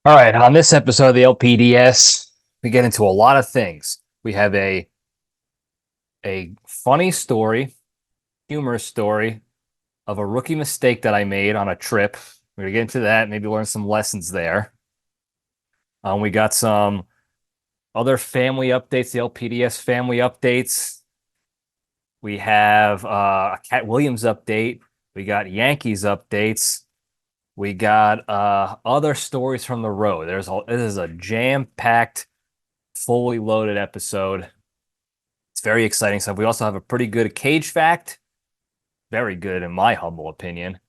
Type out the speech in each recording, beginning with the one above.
All right, on this episode of the LPDS, we get into a lot of things. We have a funny story, humorous story of a rookie mistake that I made on a trip. We're gonna get into that, maybe learn some lessons there. We got some other family updates, the LPDS family updates. We have a Katt Williams update. We got Yankees updates. We got other stories from the road. This is a jam-packed, fully loaded episode. It's very exciting stuff. We also have a pretty good Cage fact. Very good, in my humble opinion.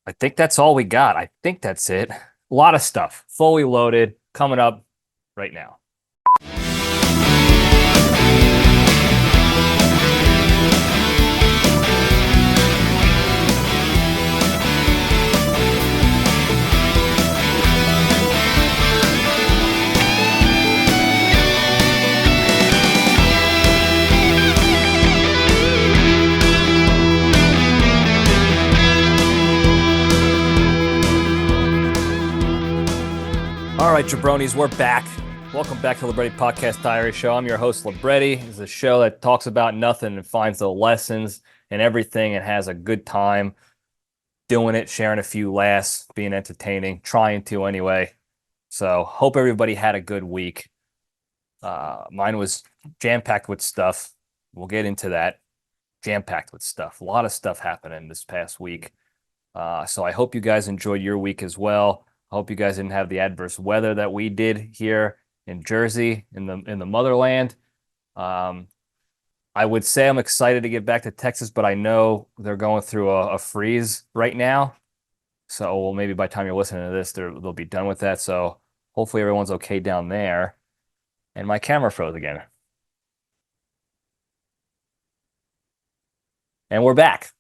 I think that's all we got. I think that's it. A lot of stuff, fully loaded, coming up right now. All right, jabronis, we're back. Welcome back to Libretti Podcast Diary Show. I'm your host, Libretti. It's a show that talks about nothing and finds the lessons and everything and has a good time doing it, sharing a few laughs, being entertaining, trying to anyway. So hope everybody had a good week. Mine was jam-packed with stuff. We'll get into that. Jam-packed with stuff. A lot of stuff happening this past week. So I hope you guys enjoyed your week as well. I hope you guys didn't have the adverse weather that we did here in Jersey, in the motherland. I would say I'm excited to get back to Texas, but I know they're going through a freeze right now. So well, maybe by the time you're listening to this, they'll be done with that. So hopefully everyone's okay down there. And my camera froze again. And we're back.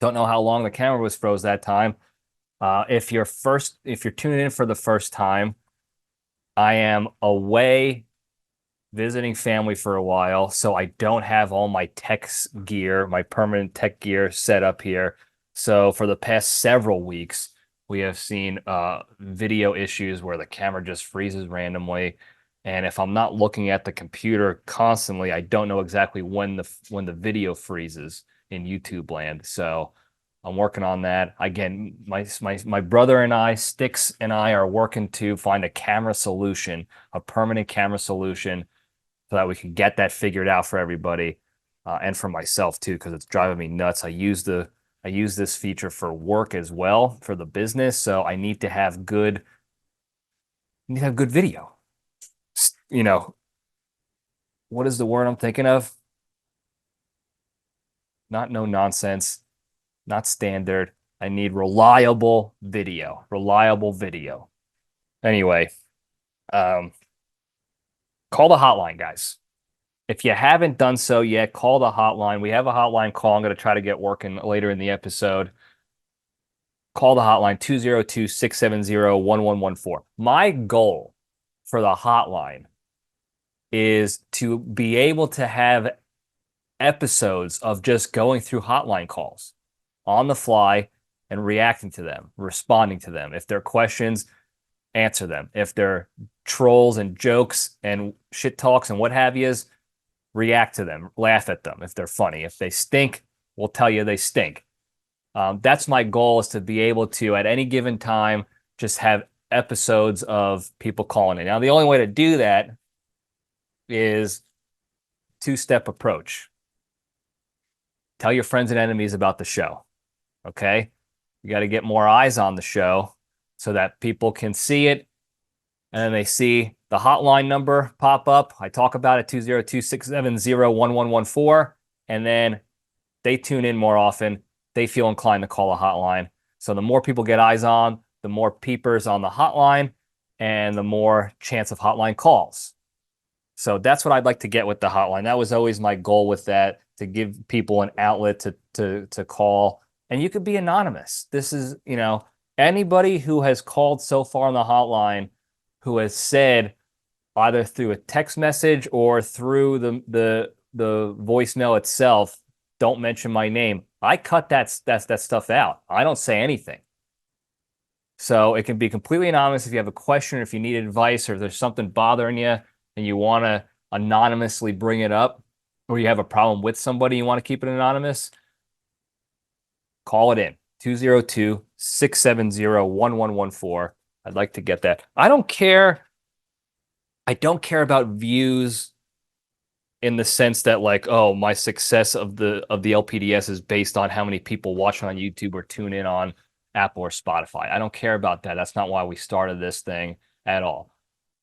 Don't know how long the camera was froze that time. If you're tuning in for the first time, I am away visiting family for a while, so I don't have all my my permanent tech gear set up here. So for the past several weeks, we have seen video issues where the camera just freezes randomly. And if I'm not looking at the computer constantly, I don't know exactly when the video freezes in YouTube land. So I'm working on that. Again, my brother and I, Sticks and I, are working to find a camera solution, a permanent camera solution, so that we can get that figured out for everybody, and for myself too, because it's driving me nuts. I use this feature for work as well, for the business, so I need to have good video. You know, what is the word I'm thinking of? Not no nonsense. Not standard. I need reliable video. Anyway, call the hotline, guys. If you haven't done so yet, call the hotline. We have a hotline call I'm going to try to get working later in the episode. Call the hotline, 202-670-1114. My goal for the hotline is to be able to have episodes of just going through hotline calls on the fly and reacting to them, responding to them. If they're questions, answer them. If they're trolls and jokes and shit talks and what have yous, react to them, laugh at them if they're funny. If they stink, we'll tell you they stink. That's my goal, is to be able to, at any given time, just have episodes of people calling in. Now, the only way to do that is two-step approach. Tell your friends and enemies about the show. Okay, you got to get more eyes on the show so that people can see it, and then they see the hotline number pop up. I talk about it, 202-670-1114, and then they tune in more often. They feel inclined to call a hotline. So the more people get eyes on, the more peepers on the hotline, and the more chance of hotline calls. So that's what I'd like to get with the hotline. That was always my goal with that, to give people an outlet to call. And you could be anonymous. This is, anybody who has called so far on the hotline who has said, either through a text message or through the voicemail itself, don't mention my name, I cut that stuff out. I don't say anything. So it can be completely anonymous if you have a question, or if you need advice, or if there's something bothering you and you want to anonymously bring it up, or you have a problem with somebody, you want to keep it anonymous, call it in 202-670-1114. I'd like to get that. I don't care about views in the sense that, like, oh, my success of the LPDS is based on how many people watch on YouTube or tune in on Apple or Spotify. I don't care about that. That's not why we started this thing at all.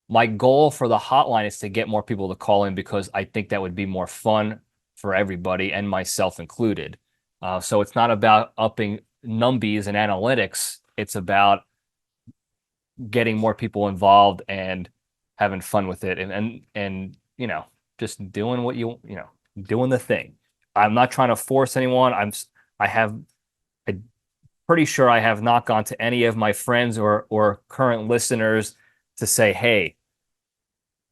My goal for the hotline is to get more people to call in, because I think that would be more fun for everybody, and myself included. So it's not about upping numbies and analytics. It's about getting more people involved and having fun with it, and just doing what doing the thing. I'm not trying to force anyone. I'm pretty sure I have not gone to any of my friends or current listeners to say, hey,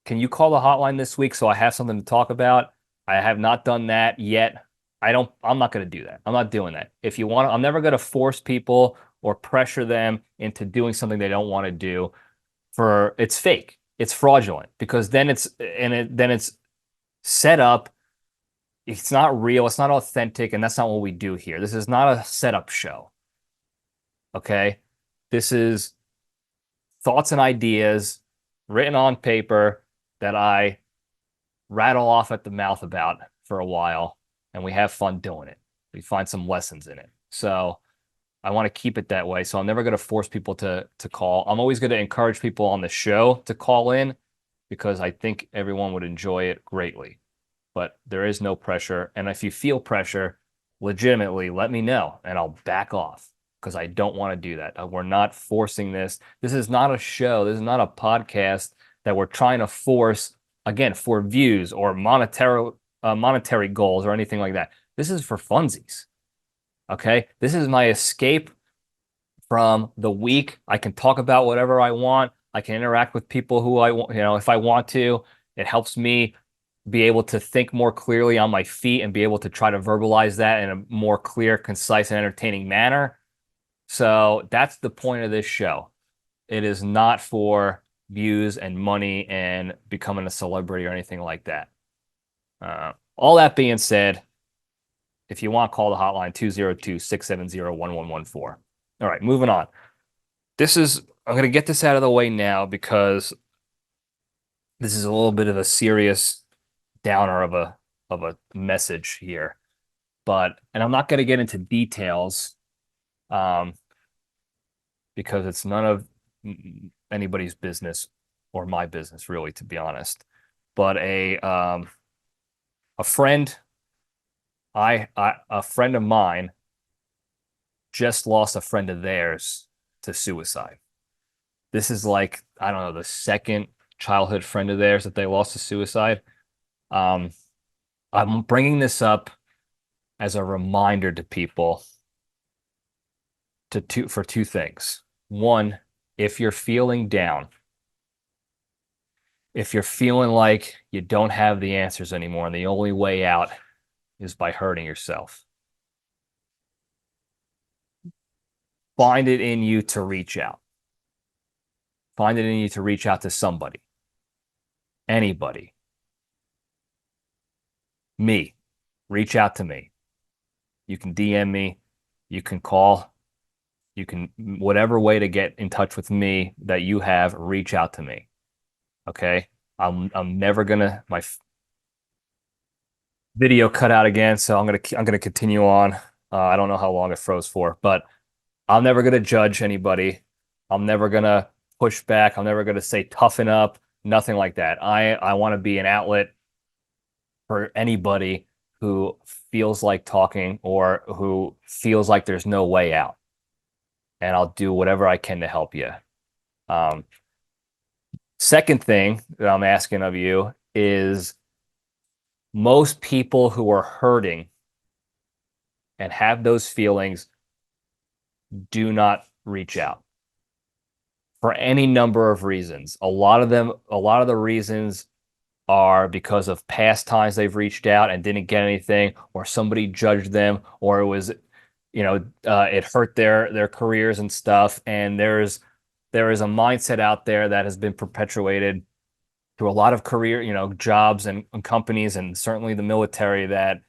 can you call the hotline this week so I have something to talk about? I have not done that yet. I'm not going to do that. I'm not doing that. If you want, I'm never going to force people or pressure them into doing something they don't want to do. It's fake. It's fraudulent, because then it's set up. It's not real. It's not authentic. And that's not what we do here. This is not a setup show. Okay. This is thoughts and ideas written on paper that I rattle off at the mouth about for a while, and we have fun doing it. We find some lessons in it. So I want to keep it that way. So I'm never going to force people to call. I'm always going to encourage people on the show to call in, because I think everyone would enjoy it greatly. But there is no pressure. And if you feel pressure, legitimately, let me know and I'll back off, because I don't want to do that. We're not forcing this. This is not a show. This is not a podcast that we're trying to force, again, for views or monetary goals or anything like that. This is for funsies. Okay? This is my escape from the week. I can talk about whatever I want. I can interact with people who I want, if I want to. It helps me be able to think more clearly on my feet and be able to try to verbalize that in a more clear, concise, and entertaining manner. So that's the point of this show. It is not for views and money and becoming a celebrity or anything like that. All that being said, if you want, call the hotline 202-670-1114. All right, moving on. I'm going to get this out of the way now, because this is a little bit of a serious downer of a message here. And I'm not going to get into details, because it's none of anybody's business or my business, really, to be honest. But a friend of mine just lost a friend of theirs to suicide. This is, like, I don't know, the second childhood friend of theirs that they lost to suicide. I'm bringing this up as a reminder to people for two things. One, if you're feeling down, if you're feeling like you don't have the answers anymore and the only way out is by hurting yourself, find it in you to reach out. Find it in you to reach out to somebody, anybody. Me, reach out to me. You can DM me, you can call, you can, whatever way to get in touch with me that you have, reach out to me. Okay? I'm never gonna, my video cut out again, so I'm gonna continue on. I don't know how long it froze for, but I'm never gonna judge anybody. I'm never gonna push back. I'm never gonna say toughen up. Nothing like that. I want to be an outlet for anybody who feels like talking or who feels like there's no way out. And I'll do whatever I can to help you. Second thing that I'm asking of you is, most people who are hurting and have those feelings do not reach out for any number of reasons. A lot of the reasons are because of past times they've reached out and didn't get anything, or somebody judged them, or it was it hurt their careers and stuff. And there is a mindset out there that has been perpetuated through a lot of career, jobs and companies, and certainly the military, that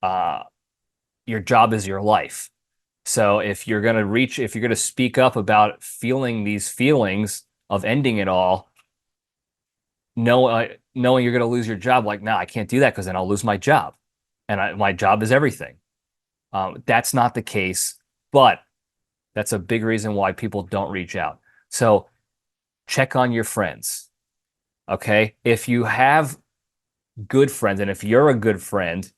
uh, your job is your life. So if you're going to speak up about feeling these feelings of ending it all, knowing you're going to lose your job, like, no, I can't do that because then I'll lose my job. And my job is everything. That's not the case, but that's a big reason why people don't reach out. So check on your friends. Okay. If you have good friends, and if you're a good friend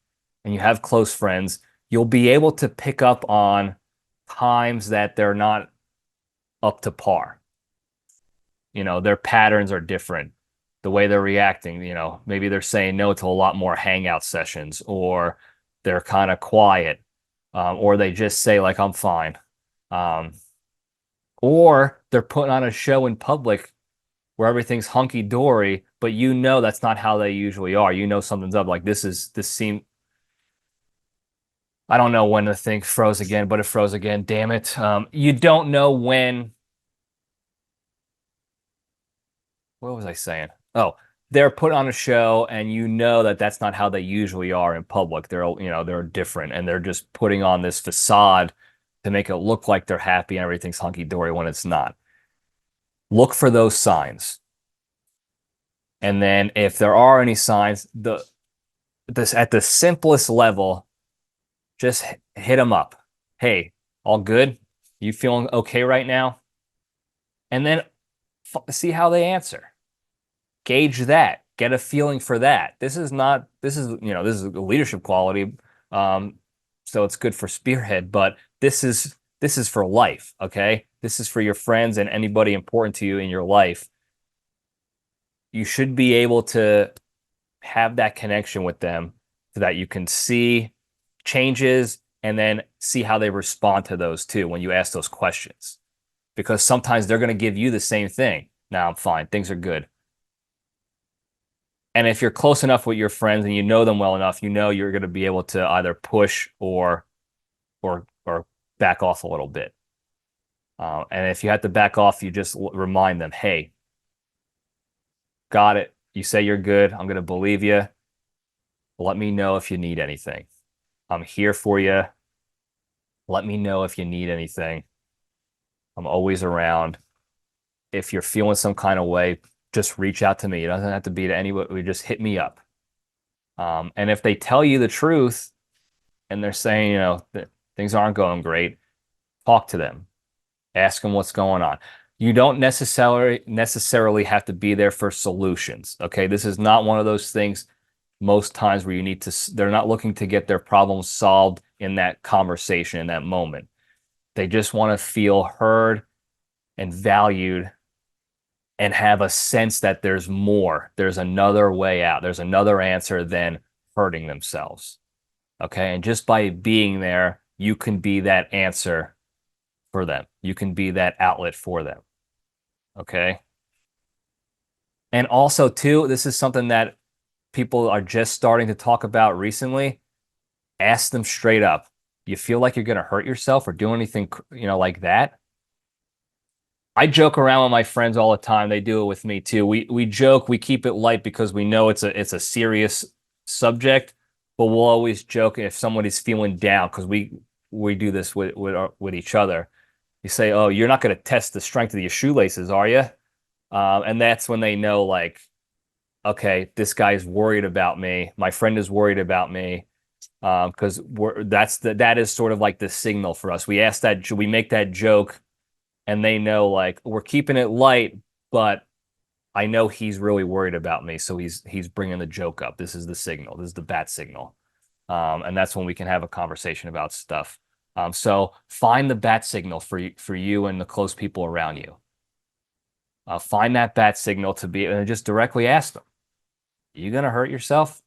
and you have close friends, you'll be able to pick up on times that they're not up to par. Their patterns are different. The way they're reacting, maybe they're saying no to a lot more hangout sessions, or they're kind of quiet, or they just say, like, I'm fine. Or they're putting on a show in public where everything's hunky dory, but that's not how they usually are. Something's up. Like, this seemed. I don't know when the thing froze again, but it froze again. Damn it. You don't know when. What was I saying? Oh, they're put on a show, and that's not how they usually are in public. They're different, and they're just putting on this facade to make it look like they're happy and everything's hunky dory when it's not. Look for those signs. And then if there are any signs, at the simplest level, just hit them up. Hey, all good? You feeling okay right now? And then see how they answer. Gauge that. Get a feeling for that. This is a leadership quality. So it's good for Spearhead, but this is for life, okay? This is for your friends and anybody important to you in your life. You should be able to have that connection with them so that you can see changes and then see how they respond to those too when you ask those questions. Because sometimes they're going to give you the same thing. Now I'm fine. Things are good. And if you're close enough with your friends and you know them well enough, you're going to be able to either push or back off a little bit. And if you have to back off, you just remind them, hey, got it. You say you're good. I'm going to believe you. Let me know if you need anything. I'm here for you. Let me know if you need anything. I'm always around. If you're feeling some kind of way, just reach out to me. It doesn't have to be to anybody. Just hit me up. And if they tell you the truth and they're saying, that things aren't going great, talk to them. Ask them what's going on. You don't necessarily have to be there for solutions. Okay. This is not one of those things most times where they're not looking to get their problems solved in that conversation, in that moment. They just want to feel heard and valued and have a sense that there's more. There's another way out. There's another answer than hurting themselves. Okay. And just by being there, you can be that answer for them. You can be that outlet for them. Okay. And also, too, this is something that people are just starting to talk about recently. Ask them straight up. You feel like you're going to hurt yourself or do anything, like that? I joke around with my friends all the time. They do it with me too. We joke, we keep it light because we know it's a serious subject, but we'll always joke if somebody's feeling down, because we do this with each other. You say, "Oh, you're not going to test the strength of your shoelaces, are you?" And that's when they know, like, okay, this guy's worried about me. My friend is worried about me, because that is sort of like the signal for us. We make that joke. And they know, like, we're keeping it light, but I know he's really worried about me. So he's bringing the joke up. This is the signal. This is the bat signal. And that's when we can have a conversation about stuff. So find the bat signal for you and the close people around you. Find that bat signal and just directly ask them, are you going to hurt yourself?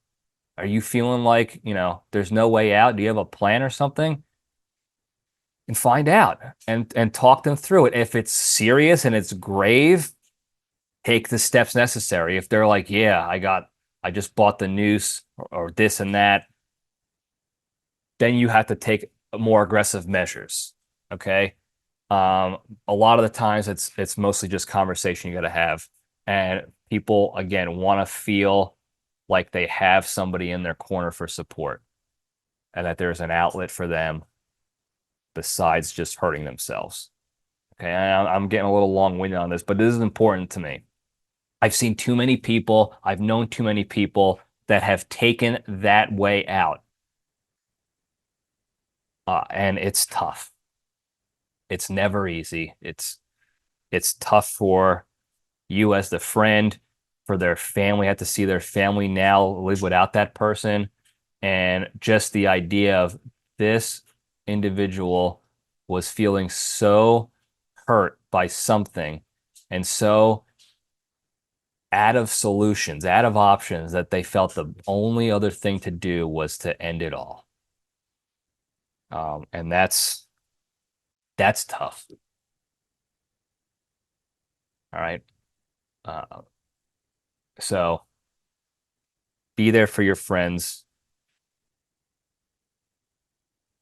Are you feeling like, there's no way out? Do you have a plan or something? And find out and talk them through it. If it's serious and it's grave, take the steps necessary. If they're like, yeah, I just bought the noose or this and that, then you have to take more aggressive measures. Okay. A lot of the times it's mostly just conversation you got to have, and people again want to feel like they have somebody in their corner for support, and that there's an outlet for them besides just hurting themselves. Okay, I'm getting a little long-winded on this, but this is important to me. I've seen too many people, I've known too many people that have taken that way out. And it's tough. It's never easy. It's tough for you as the friend, for their family, have to see their family now live without that person. And just the idea of this individual was feeling so hurt by something and so out of solutions, out of options, that they felt the only other thing to do was to end it all. And that's tough. All right. So be there for your friends.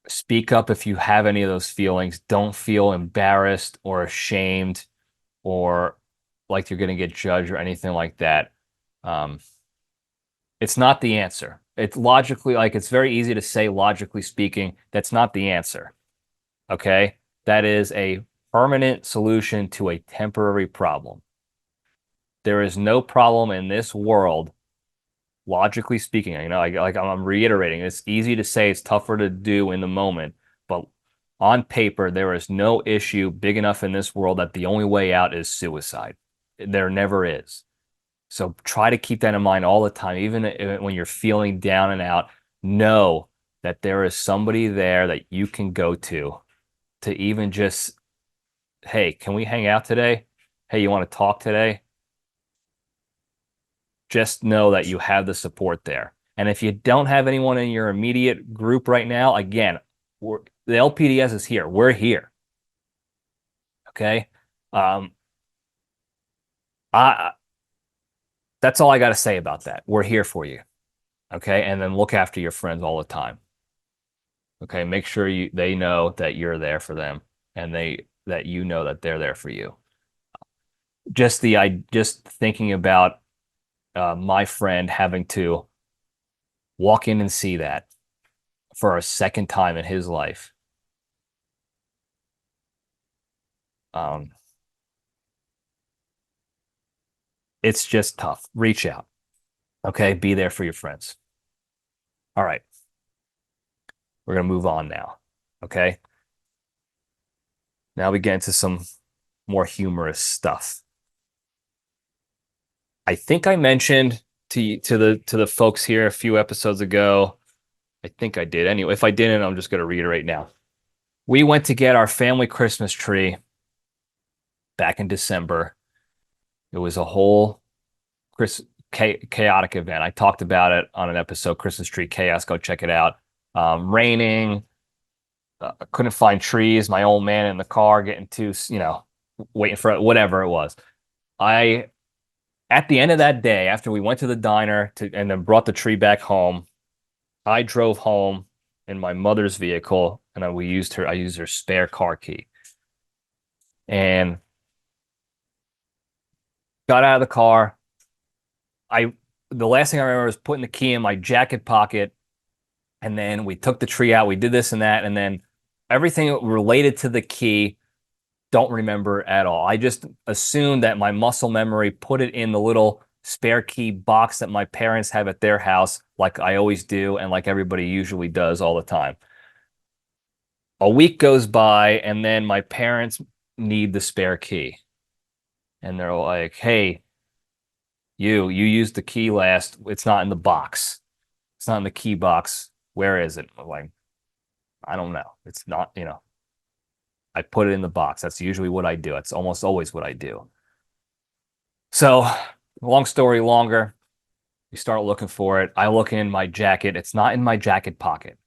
Speak up if you have any of those feelings. Don't feel embarrassed or ashamed or like you're going to get judged or anything like that. It's not the answer. It's logically, like, it's very easy to say, logically speaking, that's not the answer. Okay? That is a permanent solution to a temporary problem. There is no problem in this world, logically speaking. You know, like I'm reiterating, it's easy to say, it's tougher to do in the moment, but on paper, there is no issue big enough in this world that the only way out is suicide. There never is. So try to keep that in mind all the time, even when you're feeling down and out. Know that there is somebody there that you can go to even just, hey, can we hang out today? Hey, you want to talk today? Just know that you have the support there. And if you don't have anyone in your immediate group right now, again, the LPDS is here. We're here. Okay. That's all I got to say about that. We're here for you. Okay. And then look after your friends all the time. Okay. Make sure they know that you're there for them, and that you know that they're there for you. Just thinking about my friend having to walk in and see that for a second time in his life. It's just tough. Reach out. Okay. Be there for your friends. All right. We're going to move on now. Okay. Now we get into some more humorous stuff. I think I mentioned to the folks here a few episodes ago. I think I did. Anyway, if I didn't, I'm just going to reiterate now. We went to get our family Christmas tree back in December. It was a whole chaotic event. I talked about it on an episode, Christmas Tree Chaos. Go check it out. Raining. I couldn't find trees. My old man in the car getting too, waiting for whatever it was. At the end of that day, after we went to the diner and then brought the tree back home, I drove home in my mother's vehicle, and I used her spare car key. And got out of the car. The last thing I remember was putting the key in my jacket pocket, and then we took the tree out. We did this and that, and then everything related to the key, don't remember at all. I just assumed that my muscle memory put it in the little spare key box that my parents have at their house, like I always do, and like everybody usually does all the time. A week goes by, and then my parents need the spare key. And they're like, hey, you used the key last. It's not in the box. It's not in the key box. Where is it? I'm like, I don't know. It's not, I put it in the box. That's usually what I do. That's almost always what I do. So, long story longer, we start looking for it. I look in my jacket. It's not in my jacket pocket.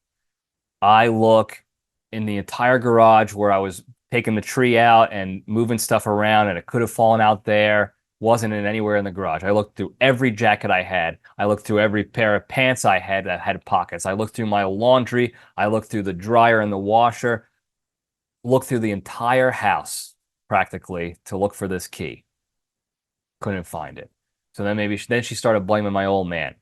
I look in the entire garage where I was taking the tree out and moving stuff around, and it could have fallen out there. wasn't in anywhere in the garage. I looked through every jacket I had. I looked through every pair of pants I had that had pockets. I looked through my laundry. I looked through the dryer and the washer. Looked through the entire house practically to look for this key. Couldn't find it. So then she started blaming my old man.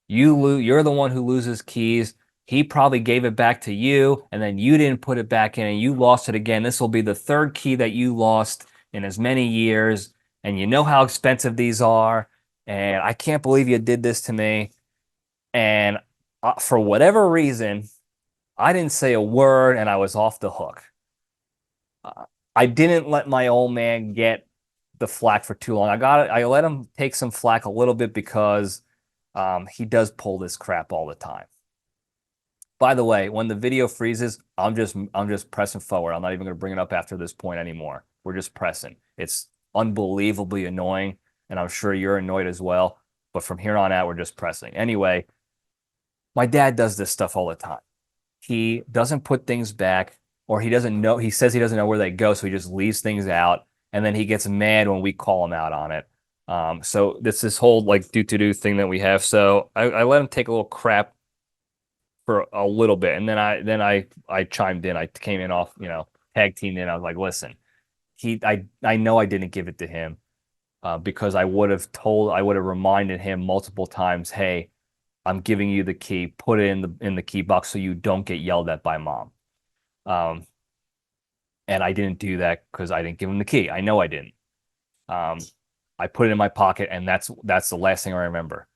You're the one who loses keys. He probably gave it back to you, and then you didn't put it back in, and you lost it again. This will be the third key that you lost in as many years, and you know how expensive these are, and I can't believe you did this to me. And for whatever reason, I didn't say a word, and I was off the hook. I didn't let my old man get the flack for too long. I let him take some flack a little bit because he does pull this crap all the time. By the way, when the video freezes, I'm just pressing forward. I'm not even going to bring it up after this point anymore. We're just pressing. It's unbelievably annoying, and I'm sure you're annoyed as well. But from here on out, we're just pressing. Anyway, my dad does this stuff all the time. He doesn't put things back, or he doesn't know. He says he doesn't know where they go, so he just leaves things out, and then he gets mad when we call him out on it. So this whole like do thing that we have. So I let him take a little crap for a little bit, and then I chimed in. I came in off, tag teamed in. I was like, listen, I know I didn't give it to him because I would have reminded him multiple times, hey, I'm giving you the key. Put it in the key box so you don't get yelled at by mom. And I didn't do that because I didn't give him the key. I know I didn't. I put it in my pocket, and that's the last thing I remember.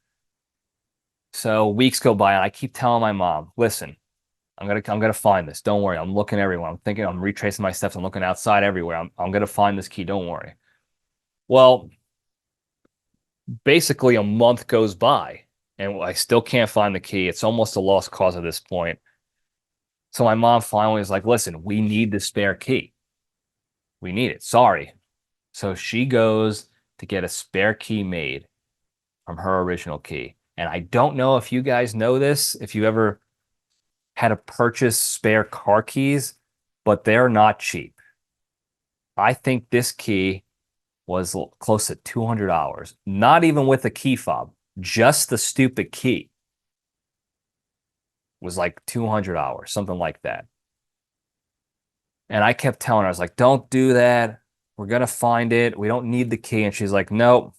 So weeks go by, and I keep telling my mom, listen, I'm gonna find this. Don't worry. I'm looking everywhere. I'm retracing my steps. I'm looking outside everywhere. I'm gonna find this key. Don't worry. Well, basically a month goes by, and I still can't find the key. It's almost a lost cause at this point. So my mom finally is like, listen, we need the spare key. We need it. Sorry. So she goes to get a spare key made from her original key. And I don't know if you guys know this, if you ever had to purchase spare car keys, but they're not cheap. I think this key was close to $200, not even with the key fob, just the stupid key was like $200, something like that. And I kept telling her, I was like, don't do that. We're going to find it. We don't need the key. And she's like, nope,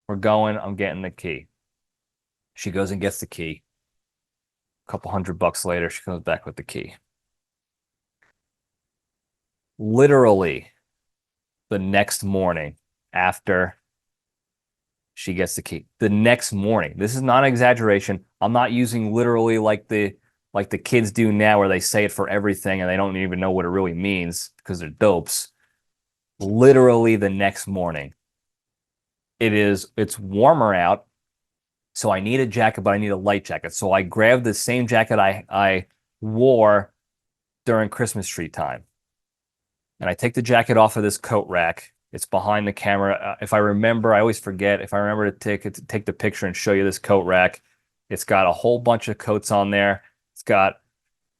we're going. I'm getting the key. She goes and gets the key. A couple $100 later, she comes back with the key. Literally the next morning after she gets the key, the next morning, this is not an exaggeration. I'm not using literally like the kids do now where they say it for everything and they don't even know what it really means because they're dopes. Literally the next morning. It's warmer out. So I need a jacket, but I need a light jacket. So I grabbed the same jacket I wore during Christmas tree time. And I take the jacket off of this coat rack. It's behind the camera. If I remember, I always forget. If I remember to take the picture and show you this coat rack, it's got a whole bunch of coats on there. It's got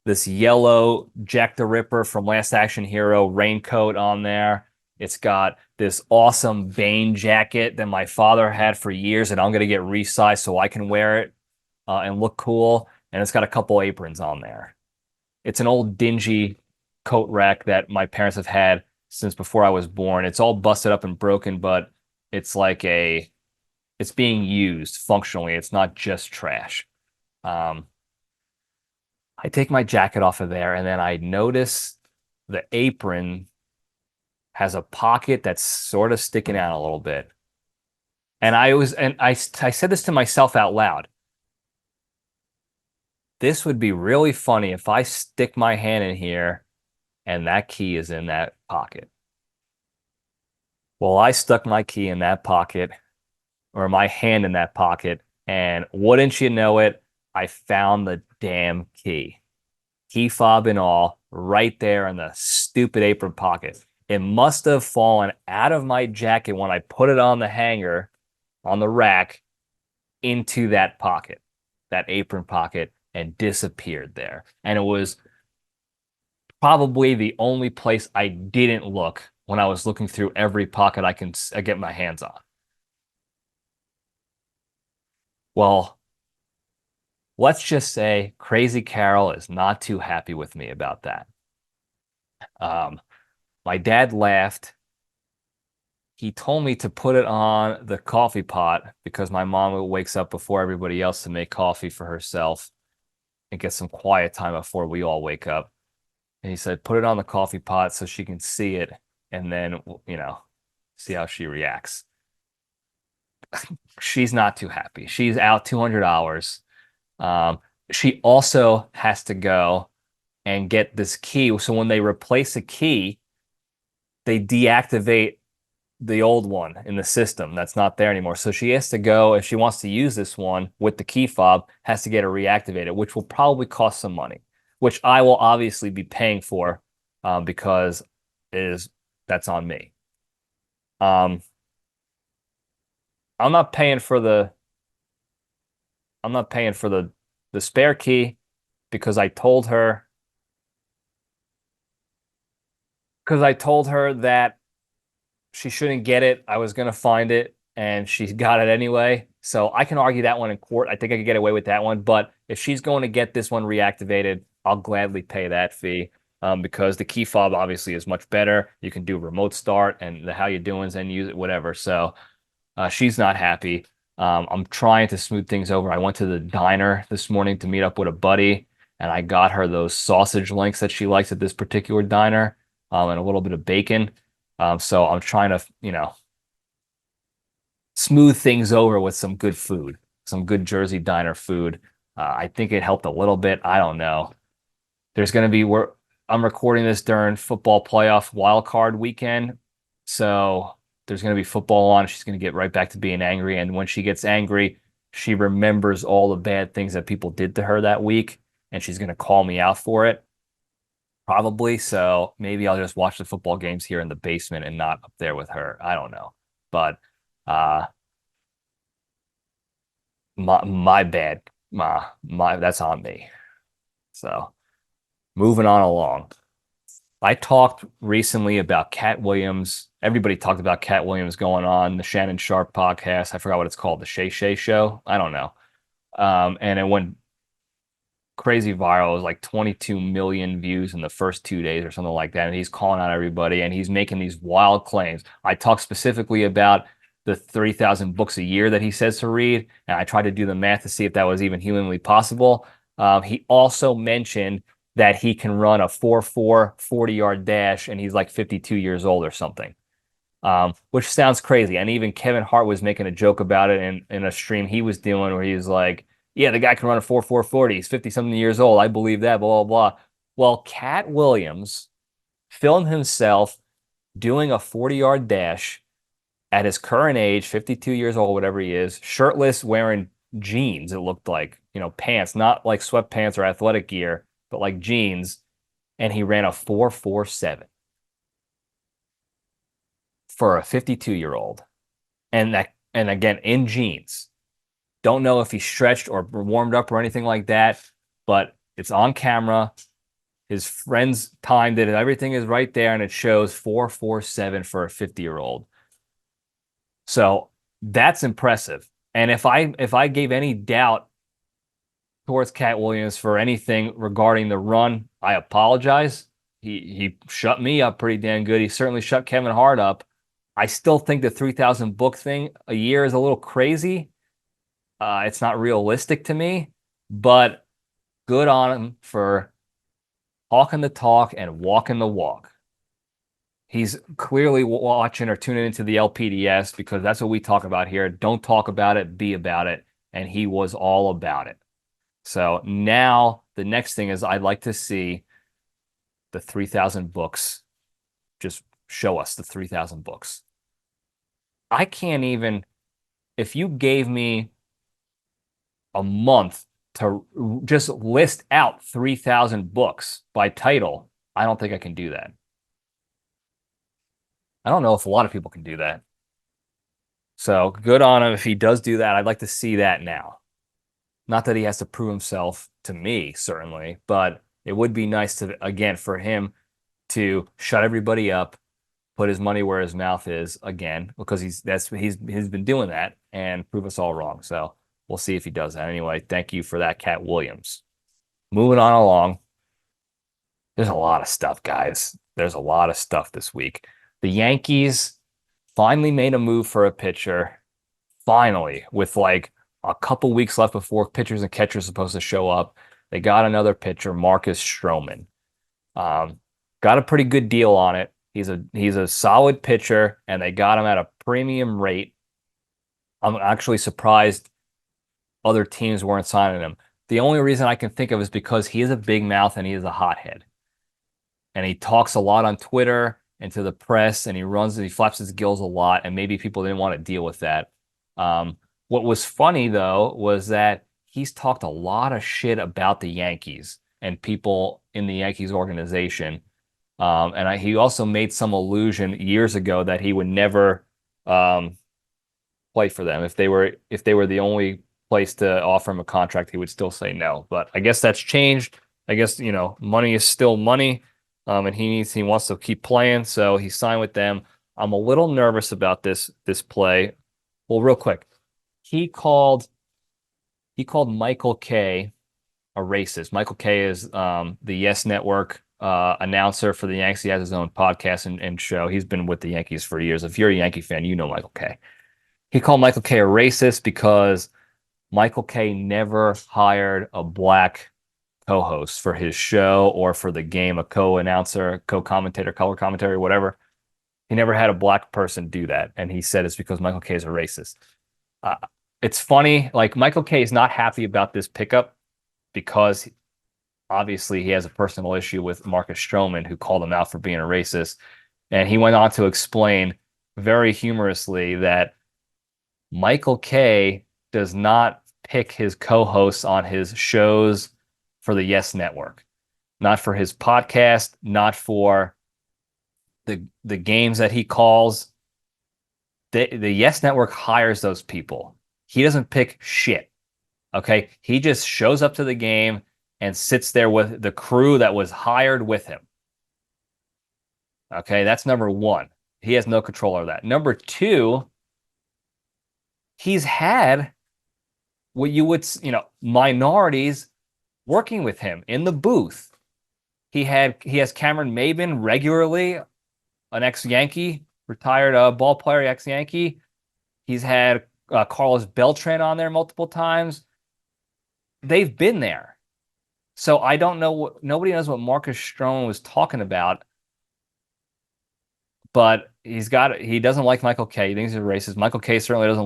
this yellow Jack the Ripper from Last Action Hero raincoat on there. It's got this awesome Bane jacket that my father had for years, and I'm going to get resized so I can wear it and look cool. And it's got a couple aprons on there. It's an old dingy coat rack that my parents have had since before I was born. It's all busted up and broken, but it's it's being used functionally. It's not just trash. I take my jacket off of there, and then I notice the apron has a pocket that's sort of sticking out a little bit. And I said this to myself out loud. This would be really funny if I stick my hand in here and that key is in that pocket. Well, I stuck my key in that pocket, or my hand in that pocket, and wouldn't you know it, I found the damn key. Key fob and all, right there in the stupid apron pocket. It must have fallen out of my jacket when I put it on the hanger, on the rack, into that pocket, that apron pocket, and disappeared there. And it was probably the only place I didn't look when I was looking through every pocket I can get my hands on. Well, let's just say Crazy Carol is not too happy with me about that. Um, my dad laughed. He told me to put it on the coffee pot because my mom wakes up before everybody else to make coffee for herself and get some quiet time before we all wake up. And he said, put it on the coffee pot so she can see it and then, see how she reacts. She's not too happy. She's out $200. Um, she also has to go and get this key. So when they replace a key, they deactivate the old one in the system that's not there anymore. So she has to go, if she wants to use this one with the key fob, has to get it reactivated, which will probably cost some money, which I will obviously be paying for because that's on me. Um, I'm not paying for the the spare key because I told her that she shouldn't get it. I was going to find it and she got it anyway. So I can argue that one in court. I think I could get away with that one. But if she's going to get this one reactivated, I'll gladly pay that fee because the key fob obviously is much better. You can do remote start and the how you doings and use it, whatever. So she's not happy. I'm trying to smooth things over. I went to the diner this morning to meet up with a buddy and I got her those sausage links that she likes at this particular diner and a little bit of bacon. So I'm trying to, smooth things over with some good food, some good Jersey diner food. I think it helped a little bit. I don't know. There's going to be I'm recording this during football playoff wild card weekend. So there's going to be football on. She's going to get right back to being angry. And when she gets angry, she remembers all the bad things that people did to her that week. And she's going to call me out for it. Probably. So maybe I'll just watch the football games here in the basement and not up there with her. I don't know. But my bad. My that's on me. So moving on along. I talked recently about Katt Williams. Everybody talked about Katt Williams going on the Shannon Sharp podcast. I forgot what it's called, the Shay Shay Show. I don't know. And it went crazy viral. It was like 22 million views in the first 2 days or something like that. And he's calling out everybody and he's making these wild claims. I talked specifically about the 3,000 books a year that he says to read. And I tried to do the math to see if that was even humanly possible. He also mentioned that he can run a 4.4 40-yard dash and he's like 52 years old or something, which sounds crazy. And even Kevin Hart was making a joke about it in a stream he was doing where he was like, yeah, the guy can run a 4.4 40. He's 50-something years old. I believe that, blah, blah, blah. Well, Katt Williams filmed himself doing a 40-yard dash at his current age, 52 years old, whatever he is, shirtless, wearing jeans, it looked like, pants, not like sweatpants or athletic gear, but like jeans. And he ran a 4.47 for a 52-year-old. And again, in jeans. Don't know if he stretched or warmed up or anything like that, but it's on camera. His friends timed it and everything is right there and it shows 4.47 for a 50-year-old. So that's impressive. And if I gave any doubt towards Katt Williams for anything regarding the run, I apologize. He shut me up pretty damn good. He certainly shut Kevin Hart up. I still think the 3,000 book thing a year is a little crazy. It's not realistic to me, but good on him for talking the talk and walking the walk. He's clearly watching or tuning into the LPDS because that's what we talk about here. Don't talk about it, be about it. And he was all about it. So now the next thing is I'd like to see the 3,000 books. Just show us the 3,000 books. I can't even, if you gave me a month to just list out 3,000 books by title, I don't think I can do that. I don't know if a lot of people can do that. So good on him if he does do that. I'd like to see that now. Not that he has to prove himself to me, certainly, but it would be nice to, again, for him to shut everybody up, put his money where his mouth is again, because he's been doing that and prove us all wrong. So we'll see if he does that. Anyway, thank you for that, Katt Williams. Moving on along. There's a lot of stuff, guys. There's a lot of stuff this week. The Yankees finally made a move for a pitcher. Finally, with like a couple weeks left before pitchers and catchers are supposed to show up, they got another pitcher, Marcus Stroman. Got a pretty good deal on it. He's a solid pitcher, and they got him at a premium rate. I'm actually surprised other teams weren't signing him. The only reason I can think of is because he is a big mouth and he is a hothead. And he talks a lot on Twitter and to the press, and he flaps his gills a lot, and maybe people didn't want to deal with that. What was funny, though, was that he's talked a lot of shit about the Yankees and people in the Yankees organization. He also made some allusion years ago that he would never play for them. If they were the only place to offer him a contract, he would still say no. But I guess that's changed. I guess, money is still money. And he wants to keep playing, so he signed with them. I'm a little nervous about this play. Well, real quick, he called Michael Kay a racist. Michael Kay is the Yes Network announcer for the Yankees. He has his own podcast and show. He's been with the Yankees for years. If you're a Yankee fan, you know Michael Kay. He called Michael Kay a racist because Michael Kay never hired a black co-host for his show or for the game, a co-announcer, co-commentator, color commentary, whatever. He never had a black person do that. And he said it's because Michael Kay is a racist. It's funny. Like, Michael Kay is not happy about this pickup because obviously he has a personal issue with Marcus Stroman, who called him out for being a racist. And he went on to explain very humorously that Michael Kay does not pick his co-hosts on his shows for the Yes Network, not for his podcast, not for the games that he calls. The Yes Network hires those people. He doesn't pick shit. Okay, he just shows up to the game and sits there with the crew that was hired with him. Okay, that's number one. He has no control over that. Number two, he's had what you would, minorities working with him in the booth. He has Cameron Maybin regularly, an ex-Yankee, retired ball player, ex-Yankee. He's had Carlos Beltran on there multiple times. They've been there. So I don't know. Nobody knows what Marcus Stroman was talking about. But he doesn't like Michael Kay. He thinks he's a racist. Michael Kay certainly doesn't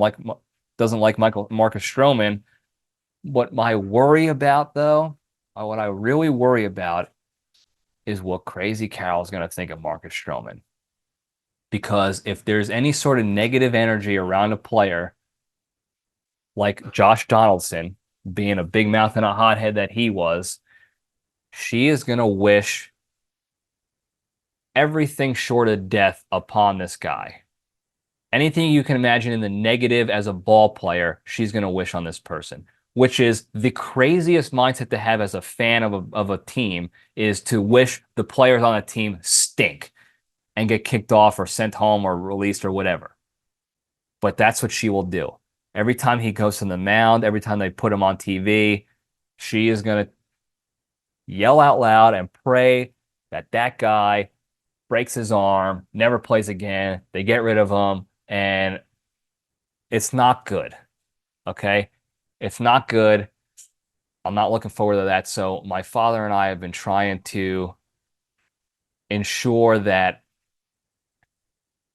like Marcus Stroman. What I worry about, though, or what I really worry about, is what Crazy Carol's going to think of Marcus Stroman. Because if there's any sort of negative energy around a player, like Josh Donaldson, being a big mouth and a hothead that he was, she is going to wish everything short of death upon this guy. Anything you can imagine in the negative as a ball player, she's going to wish on this person, which is the craziest mindset to have as a fan of a team, is to wish the players on a team stink and get kicked off or sent home or released or whatever. But that's what she will do. Every time he goes to the mound, every time they put him on TV, she is going to yell out loud and pray that guy breaks his arm, never plays again, they get rid of him, and it's not good. Okay? It's not good. I'm not looking forward to that. So my father and I have been trying to ensure that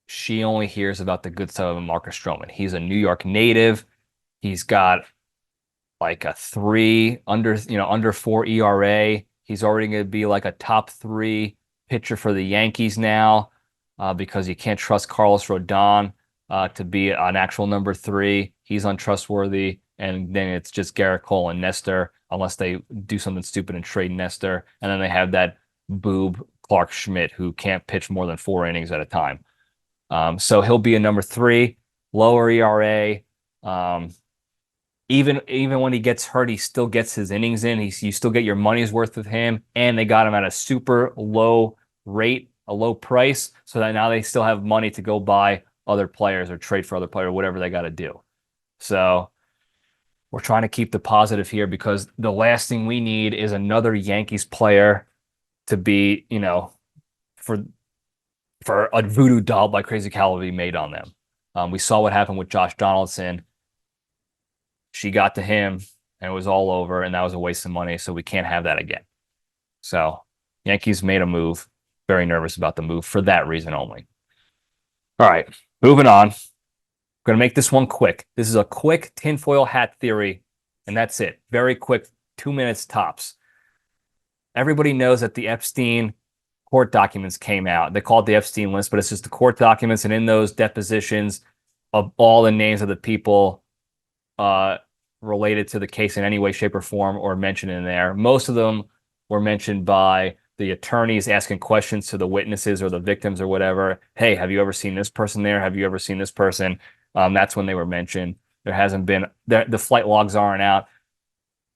she only hears about the good stuff of Marcus Stroman. He's a New York native. He's got like a 3 under 4 ERA. He's already going to be like a top 3 pitcher for the Yankees now, because you can't trust Carlos Rodon to be an actual number 3. He's untrustworthy. And then it's just Garrett Cole and Nestor, unless they do something stupid and trade Nestor. And then they have that boob Clark Schmidt, who can't pitch more than 4 innings at a time. So he'll be a number 3, lower ERA. Even when he gets hurt, he still gets his innings in. You still get your money's worth with him. And they got him at a super low rate, a low price, so that now they still have money to go buy other players or trade for other players, whatever they got to do. So we're trying to keep the positive here because the last thing we need is another Yankees player to be, for a voodoo doll by Crazy Cow to be made on them. We saw what happened with Josh Donaldson. She got to him and it was all over, and that was a waste of money. So we can't have that again. So Yankees made a move. Very nervous about the move for that reason only. All right, moving on. I'm going to make this one quick. This is a quick tinfoil hat theory, and that's it. Very quick, 2 minutes tops. Everybody knows that the Epstein court documents came out. They call it the Epstein list, but it's just the court documents, and in those depositions of all the names of the people related to the case in any way, shape, or form or mentioned in there. Most of them were mentioned by the attorneys asking questions to the witnesses or the victims or whatever. Hey, have you ever seen this person there? Have you ever seen this person? That's when they were mentioned. There hasn't been, the flight logs aren't out.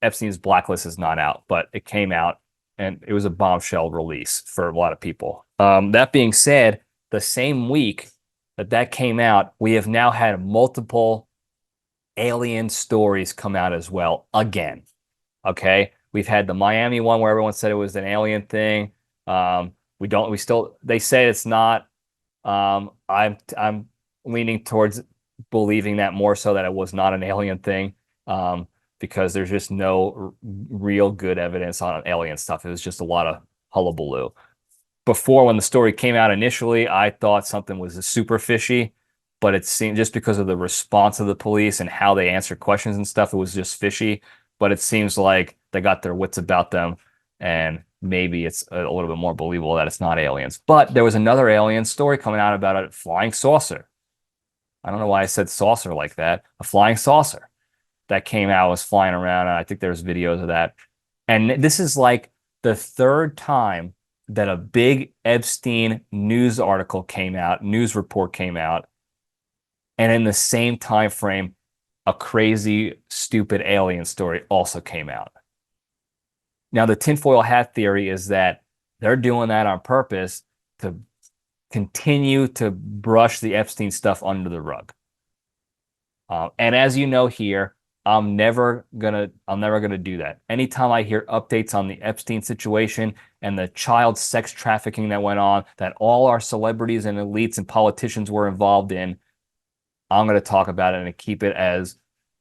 Epstein's blacklist is not out, but it came out and it was a bombshell release for a lot of people. That being said, the same week that came out, we have now had multiple alien stories come out as well again. Okay, we've had the Miami one where everyone said it was an alien thing. They say it's not. I'm leaning towards believing that more so that it was not an alien thing, because there's just no real good evidence on alien stuff. It was just a lot of hullabaloo. Before, when the story came out initially, I thought something was super fishy, but it seemed, just because of the response of the police and how they answered questions and stuff, it was just fishy. But it seems like they got their wits about them, and maybe it's a little bit more believable that it's not aliens. But there was another alien story coming out about a flying saucer. I don't know why I said saucer like that. A flying saucer that came out, was flying around, and I think there's videos of that. And this is like the third time that a big Epstein news article came out, news report came out, and in the same time frame, a crazy, stupid alien story also came out. Now, the tinfoil hat theory is that they're doing that on purpose to continue to brush the Epstein stuff under the rug. And as you know here, I'm never gonna do that. Anytime I hear updates on the Epstein situation and the child sex trafficking that went on, that all our celebrities and elites and politicians were involved in, I'm going to talk about it and keep it as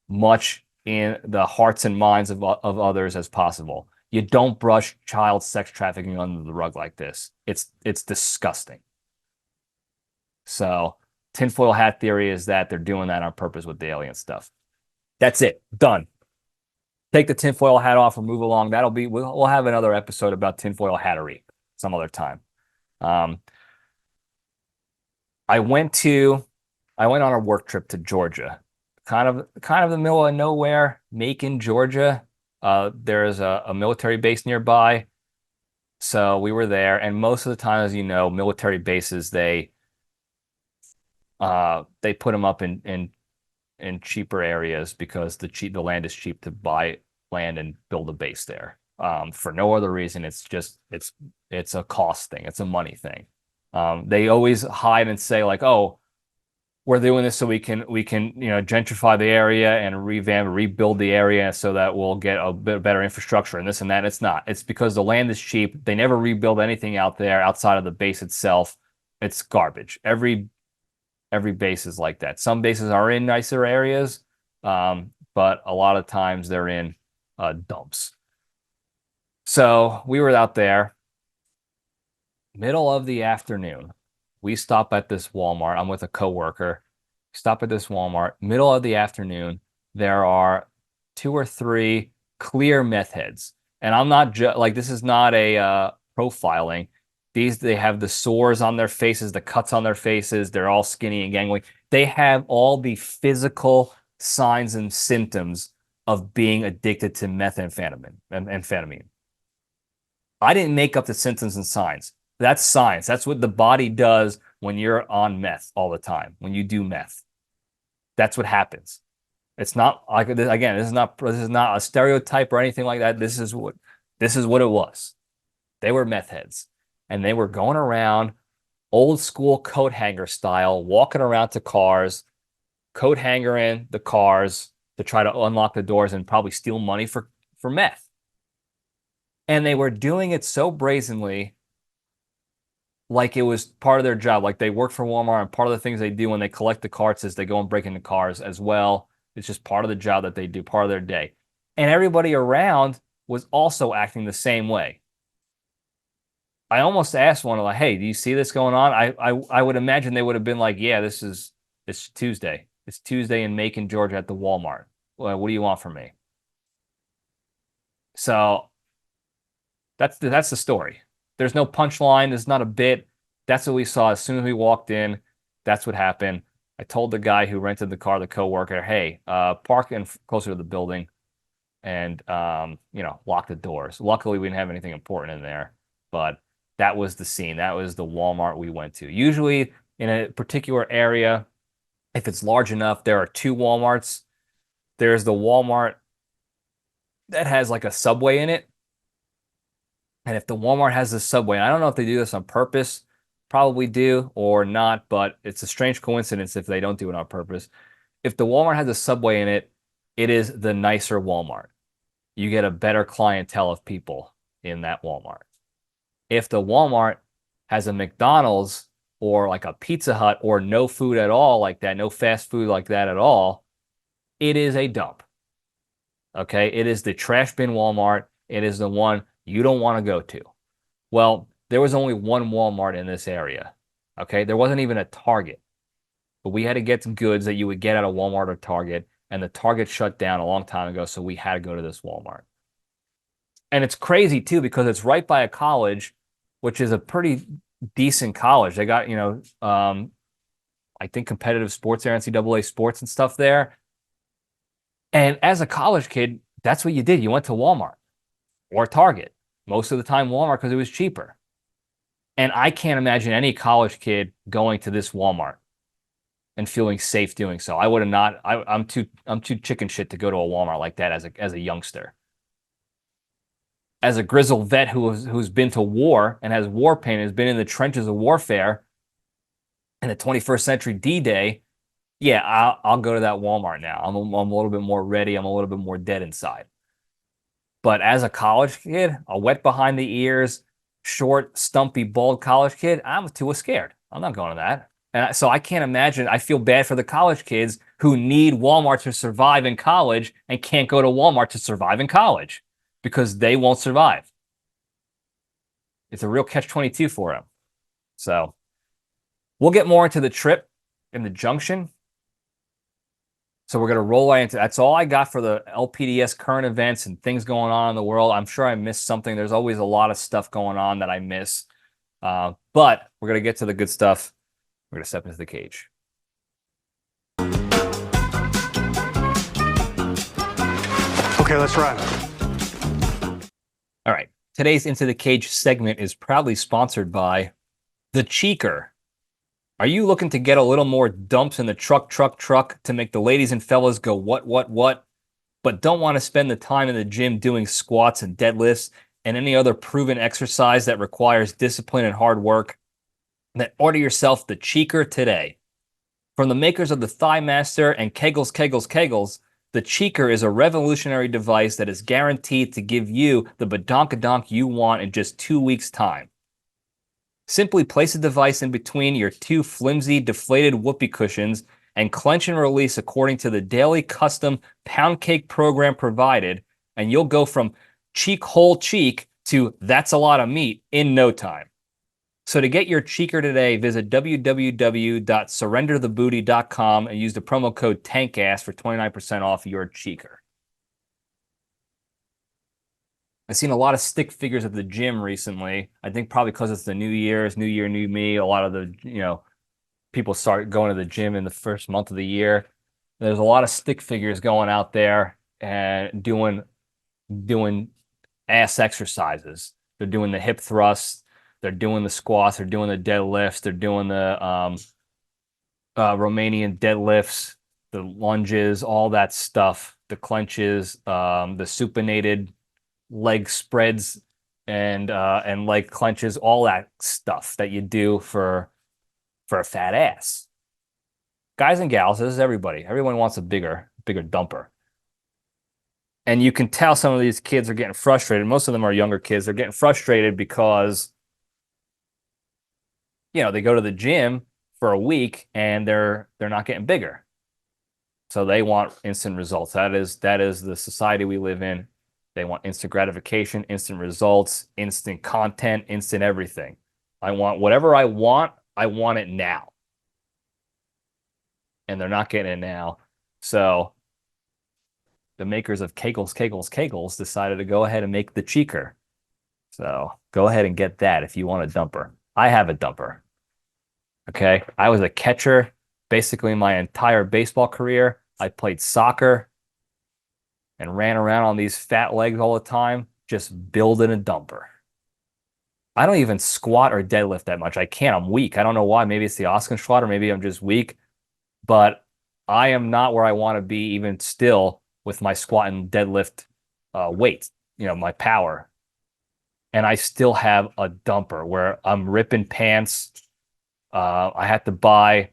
much in the hearts and minds of others as possible. You don't brush child sex trafficking under the rug like this. It's disgusting. So tinfoil hat theory is that they're doing that on purpose with the alien stuff. That's it. Done. Take the tinfoil hat off and move along. We'll have another episode about tinfoil hattery some other time. I went on a work trip to Georgia, kind of the middle of nowhere, Macon, Georgia. There's a military base nearby, so we were there. And most of the time, as you know, military bases, they put them up in cheaper areas because the land is cheap to buy land and build a base there. For no other reason, it's a cost thing, it's a money thing. They always hide and say like, oh, we're doing this so we can gentrify the area and rebuild the area so that we'll get a bit better infrastructure and this and that. It's not. It's because the land is cheap. They never rebuild anything out there outside of the base itself. It's garbage. Every base is like that. Some bases are in nicer areas, but a lot of times they're in dumps. So we were out there, middle of the afternoon. We stop at this Walmart. I'm with a coworker. Stop at this Walmart, middle of the afternoon. There are 2 or 3 clear meth heads, and I'm not like, this is not a profiling. They have the sores on their faces, the cuts on their faces. They're all skinny and gangly. They have all the physical signs and symptoms of being addicted to methamphetamine. I didn't make up the symptoms and signs. That's science. That's what the body does when you're on meth all the time. When you do meth, that's what happens. It's not like, again, this is not a stereotype or anything like that. This is what it was. They were meth heads, and they were going around old school coat hanger style, walking around to cars, coat hanger in the cars, to try to unlock the doors and probably steal money for meth. And they were doing it so brazenly, like it was part of their job. Like they work for Walmart, and part of the things they do when they collect the carts is they go and break into cars as well. It's just part of the job that they do, part of their day. And everybody around was also acting the same way. I almost asked one, like, hey, do you see this going on? I would imagine they would have been like, yeah, it's Tuesday. It's Tuesday in Macon, Georgia at the Walmart. Well, what do you want from me? So that's the story. There's no punchline. There's not a bit. That's what we saw as soon as we walked in. That's what happened. I told the guy who rented the car, the coworker, hey, park in closer to the building and, lock the doors. Luckily, we didn't have anything important in there, but that was the scene. That was the Walmart we went to. Usually in a particular area, if it's large enough, there are two Walmarts. There's the Walmart that has like a Subway in it. And if the Walmart has the Subway, and I don't know if they do this on purpose, probably do or not, but it's a strange coincidence if they don't do it on purpose. If the Walmart has a Subway in it, it is the nicer Walmart. You get a better clientele of people in that Walmart. If the Walmart has a McDonald's or like a Pizza Hut or no food at all like that, no fast food like that at all, it is a dump. Okay, it is the trash bin Walmart. It is the one you don't want to go to. Well, there was only one Walmart in this area. Okay, there wasn't even a Target. But we had to get some goods that you would get at a Walmart or Target, and the Target shut down a long time ago, so we had to go to this Walmart. And it's crazy too because it's right by a college, which is a pretty decent college. They got, I think competitive sports there, NCAA sports and stuff there. And as a college kid, that's what you did. You went to Walmart or Target. Most of the time Walmart because it was cheaper. And I can't imagine any college kid going to this Walmart and feeling safe doing so. I would have not. I'm too chicken shit to go to a Walmart like that as a youngster. As a grizzled vet who's been to war and has war pain, has been in the trenches of warfare in the 21st century D-Day, yeah, I'll go to that Walmart now. I'm a little bit more ready. I'm a little bit more dead inside. But as a college kid, a wet behind the ears, short, stumpy, bald college kid, I'm too scared. I'm not going to that. And so I can't imagine. I feel bad for the college kids who need Walmart to survive in college and can't go to Walmart to survive in college because they won't survive. It's a real catch-22 for them. So we'll get more into the trip in the junction. So we're going to roll right into that's all I got for the LPDS current events and things going on in the world. I'm sure I missed something. There's always a lot of stuff going on that I miss. But we're going to get to the good stuff. We're going to step into the cage. Okay, let's run. All right. Today's Into the Cage segment is proudly sponsored by The Cheeker. Are you looking to get a little more dumps in the truck to make the ladies and fellas go what, but don't want to spend the time in the gym doing squats and deadlifts and any other proven exercise that requires discipline and hard work? Then order yourself The Cheeker today. From the makers of the Thigh Master and Kegels, The Cheeker is a revolutionary device that is guaranteed to give you the badonkadonk you want in just 2 weeks' time. Simply place a device in between your two flimsy, deflated whoopee cushions and clench and release according to the daily custom pound cake program provided, and you'll go from whole cheek to that's a lot of meat in no time. So to get your cheeker today, visit www.surrenderthebooty.com and use the promo code TANKASS for 29% off your cheeker. I've seen a lot of stick figures at the gym recently. I think probably because it's the New Year's, New Year, New Me. A lot of the, people start going to the gym in the first month of the year. There's a lot of stick figures going out there and doing ass exercises. They're doing the hip thrusts. They're doing the squats. They're doing the deadlifts. They're doing the Romanian deadlifts, the lunges, all that stuff, the clenches, the supinated leg spreads and leg clenches, all that stuff that you do for a fat ass. Guys and gals, this is everybody. Everyone wants a bigger dumper. And you can tell some of these kids are getting frustrated. Most of them are younger kids. They're getting frustrated because, they go to the gym for a week and they're not getting bigger. So they want instant results. That is the society we live in. They want instant gratification, instant results, instant content, instant everything. I want whatever I want it now. And they're not getting it now. So the makers of Kegels decided to go ahead and make the cheeker. So go ahead and get that if you want a dumper. I have a dumper. Okay. I was a catcher basically my entire baseball career. I played soccer and ran around on these fat legs all the time, just building a dumper. I don't even squat or deadlift that much. I can't. I'm weak. I don't know why. Maybe it's the Ausgangschwad, or maybe I'm just weak. But I am not where I want to be even still with my squat and deadlift weight, my power. And I still have a dumper where I'm ripping pants. I had to buy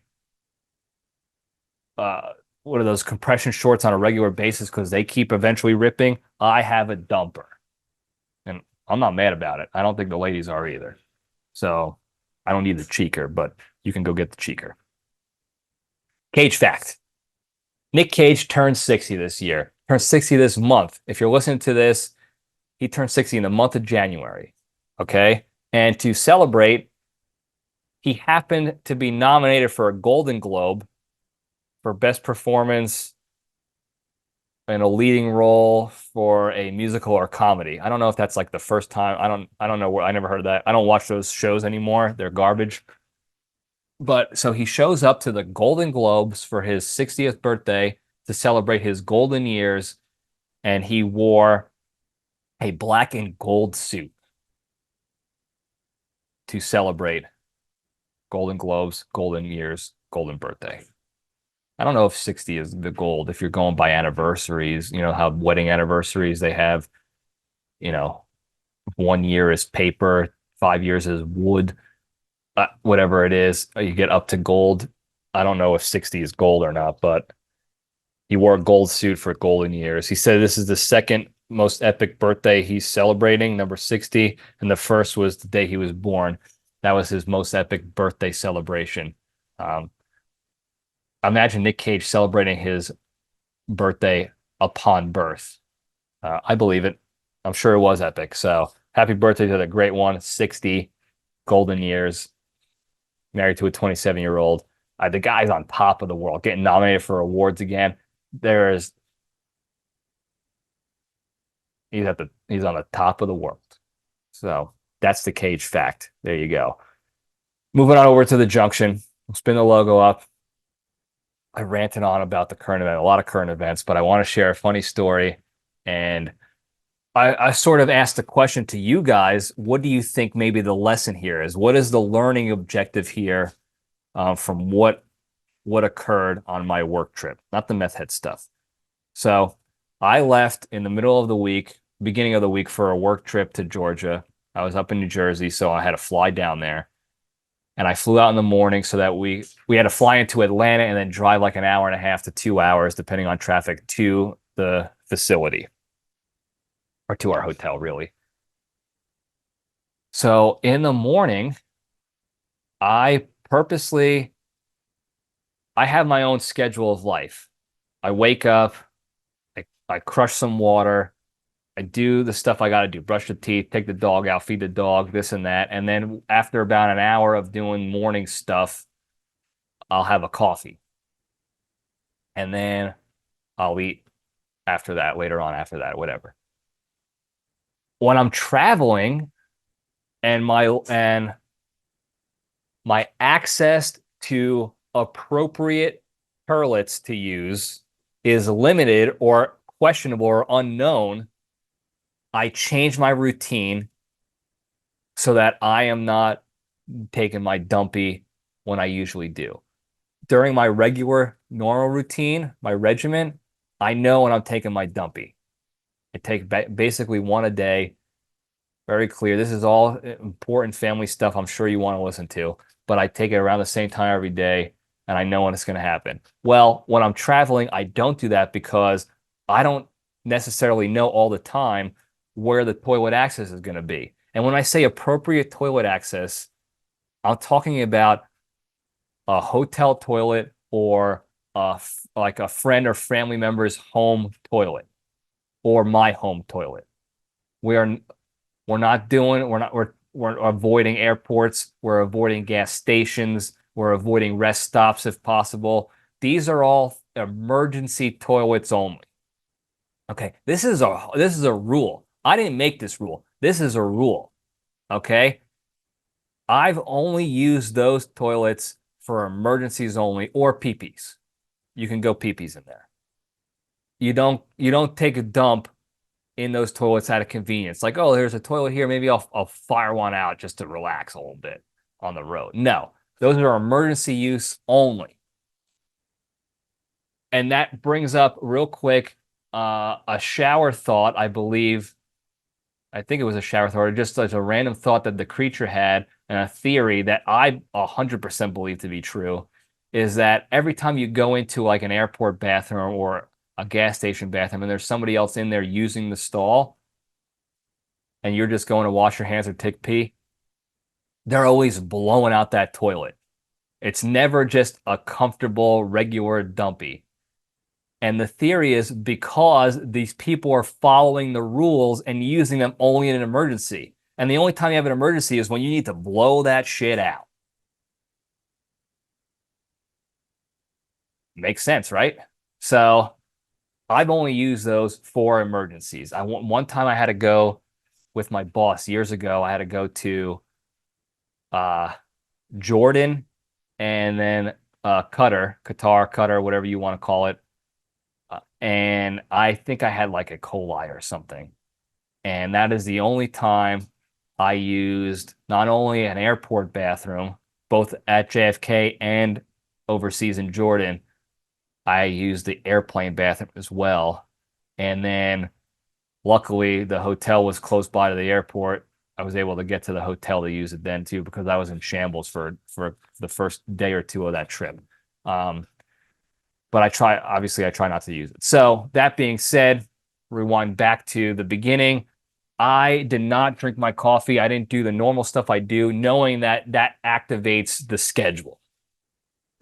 what are those compression shorts on a regular basis because they keep eventually ripping. I have a dumper. And I'm not mad about it. I don't think the ladies are either. So I don't need the cheeker, but you can go get the cheeker. Cage fact. Nic Cage turned 60 this year. Turned 60 this month. If you're listening to this, he turned 60 in the month of January. Okay? And to celebrate, he happened to be nominated for a Golden Globe for Best Performance in a leading role for a musical or comedy. I don't know if that's like the first time. I don't know where. I never heard of that. I don't watch those shows anymore. They're garbage. But so he shows up to the Golden Globes for his 60th birthday to celebrate his golden years, and he wore a black and gold suit to celebrate Golden Globes, golden years, golden birthday. I don't know if 60 is the gold. If you're going by anniversaries, how wedding anniversaries, they have, 1 year is paper, 5 years is wood, whatever it is, you get up to gold. I don't know if 60 is gold or not, but he wore a gold suit for golden years. He said this is the second most epic birthday he's celebrating, number 60, and the first was the day he was born. That was his most epic birthday celebration. Imagine Nic Cage celebrating his birthday upon birth. I believe it. I'm sure it was epic. So happy birthday to the great one, 60 golden years, married to a 27-year-old. The guy's on top of the world, getting nominated for awards again. He's on the top of the world. So that's the Cage fact. There you go. Moving on over to the Junction. We'll spin the logo up. I ranted on about the current event, a lot of current events, but I want to share a funny story. And I sort of asked the question to you guys, what do you think maybe the lesson here is? What is the learning objective here from what occurred on my work trip? Not the meth head stuff. So I left in the middle of the week, beginning of the week, for a work trip to Georgia. I was up in New Jersey, so I had to fly down there. And I flew out in the morning so that we had to fly into Atlanta and then drive like an hour and a half to 2 hours, depending on traffic, to the facility or to our hotel, really. So in the morning, I have my own schedule of life. I wake up, I crush some water, I do the stuff I got to do, brush the teeth, take the dog out, feed the dog, this and that. And then after about an hour of doing morning stuff, I'll have a coffee. And then I'll eat later on after that, whatever. When I'm traveling and my access to appropriate perlits to use is limited or questionable or unknown, I change my routine so that I am not taking my dumpy when I usually do. During my regular, normal routine, my regimen, I know when I'm taking my dumpy. I take basically one a day. Very clear. This is all important family stuff I'm sure you want to listen to, but I take it around the same time every day, and I know when it's going to happen. Well, when I'm traveling, I don't do that because I don't necessarily know all the time where the toilet access is going to be. And when I say appropriate toilet access, I'm talking about a hotel toilet or like a friend or family member's home toilet or my home toilet. We're not doing we're avoiding airports, we're avoiding gas stations, we're avoiding rest stops if possible. These are all emergency toilets only. Okay, this is a rule. I didn't make this rule. This is a rule. Okay? I've only used those toilets for emergencies only or pee-pees. You can go pee-pees in there. You don't take a dump in those toilets out of convenience. Like, oh, there's a toilet here. Maybe I'll fire one out just to relax a little bit on the road. No, those are emergency use only. And that brings up real quick a shower thought, I believe. I think it was a shower thought, or just as a random thought that the creature had, and a theory that I 100% believe to be true, is that every time you go into like an airport bathroom or a gas station bathroom and there's somebody else in there using the stall and you're just going to wash your hands or take pee, they're always blowing out that toilet. It's never just a comfortable, regular dumpy. And the theory is because these people are following the rules and using them only in an emergency. And the only time you have an emergency is when you need to blow that shit out. Makes sense, right? So I've only used those for emergencies. One time I had to go with my boss years ago. I had to go to Jordan and then Qatar, whatever you want to call it. And I think I had like a coli or something. And that is the only time I used not only an airport bathroom, both at JFK and overseas in Jordan. I used the airplane bathroom as well. And then luckily the hotel was close by to the airport. I was able to get to the hotel to use it then too, because I was in shambles for the first day or two of that trip. But I try not to use it. So that being said, rewind back to the beginning. I did not drink my coffee. I didn't do the normal stuff I do, knowing that that activates the schedule.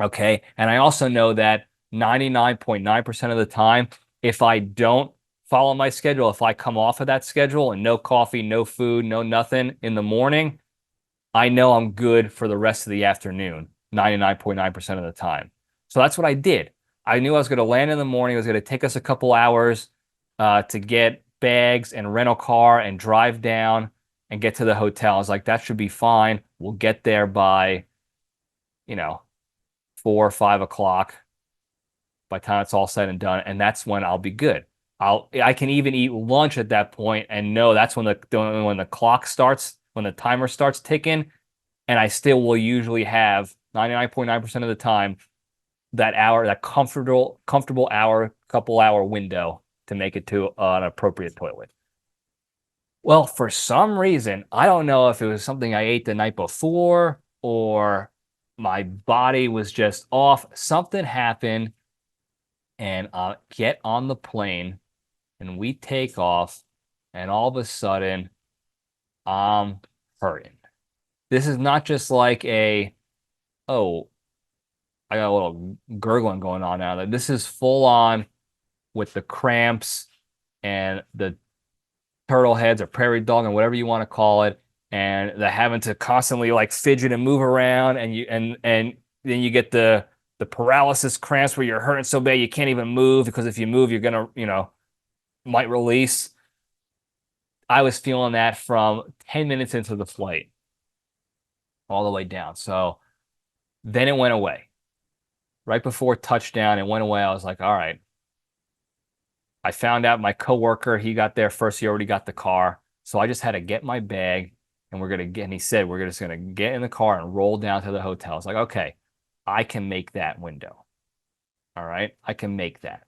Okay. And I also know that 99.9% of the time, if I don't follow my schedule, if I come off of that schedule and no coffee, no food, no nothing in the morning, I know I'm good for the rest of the afternoon, 99.9% of the time. So that's what I did. I knew I was going to land in the morning. It was going to take us a couple hours to get bags and rental car and drive down and get to the hotel. I was like, that should be fine. We'll get there by, 4 or 5 o'clock by the time it's all said and done. And that's when I'll be good. I can even eat lunch at that point and know that's when the clock starts, when the timer starts ticking. And I still will usually have 99.9% of the time that hour, that comfortable hour, couple hour window to make it to an appropriate toilet. Well, for some reason, I don't know if it was something I ate the night before or my body was just off. Something happened, and I get on the plane and we take off, and all of a sudden, I'm hurting. This is not just like I got a little gurgling going on now. This is full on with the cramps and the turtle heads or prairie dog and whatever you want to call it, and the having to constantly like fidget and move around, and then you get the paralysis cramps where you're hurting so bad you can't even move, because if you move you're gonna might release. I was feeling that from 10 minutes into the flight all the way down. So then it went away. Right before touchdown, it went away. I was like, all right. I found out my coworker, he got there first. He already got the car. So I just had to get my bag, and he said, we're just going to get in the car and roll down to the hotel. I was like, okay, I can make that window. All right. I can make that.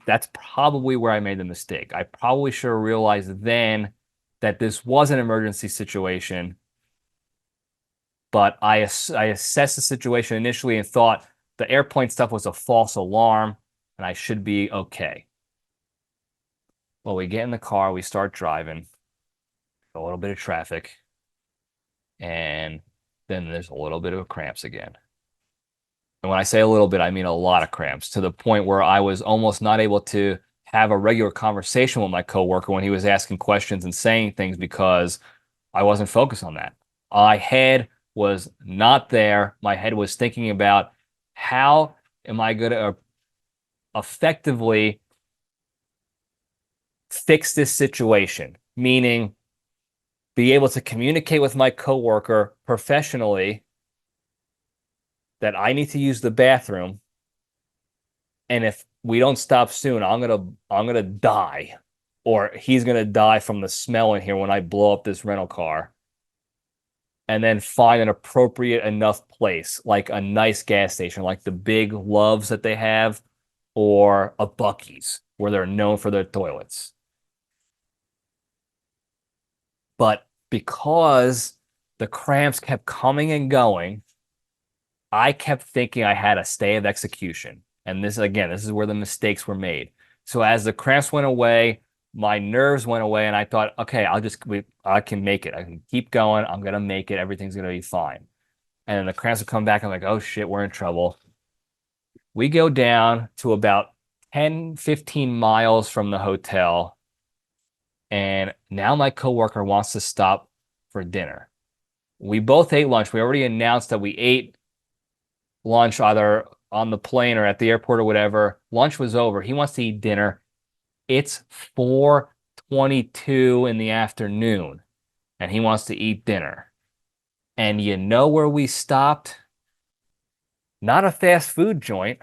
That's probably where I made the mistake. I probably should have realized then that this was an emergency situation. But I assessed the situation initially and thought the airplane stuff was a false alarm. and I should be okay. Well, we get in the car, we start driving, a little bit of traffic, and then there's a little bit of cramps again. And when I say a little bit, I mean a lot of cramps, to the point where I was almost not able to have a regular conversation with my coworker when he was asking questions and saying things, because I wasn't focused on that. My head was not there. My head was thinking about how am I going to effectively fix this situation, meaning be able to communicate with my coworker professionally that I need to use the bathroom, and if we don't stop soon, I'm gonna die, or he's gonna die from the smell in here when I blow up this rental car. And then find an appropriate enough place, like a nice gas station, like the big Loves that they have, or a Buc-ee's, where they're known for their toilets. But because the cramps kept coming and going, I kept thinking I had a stay of execution. And this is where the mistakes were made. So as the cramps went away, my nerves went away, and I thought, okay, I can make it. I can keep going. I'm going to make it. Everything's going to be fine. And then the cramps would come back. I'm like, oh shit, we're in trouble. We go down to about 10, 15 miles from the hotel. And now my coworker wants to stop for dinner. We both ate lunch. We already announced that we ate lunch either on the plane or at the airport or whatever. Lunch was over. He wants to eat dinner. It's 4:22 in the afternoon, and he wants to eat dinner. And you know where we stopped? Not a fast food joint.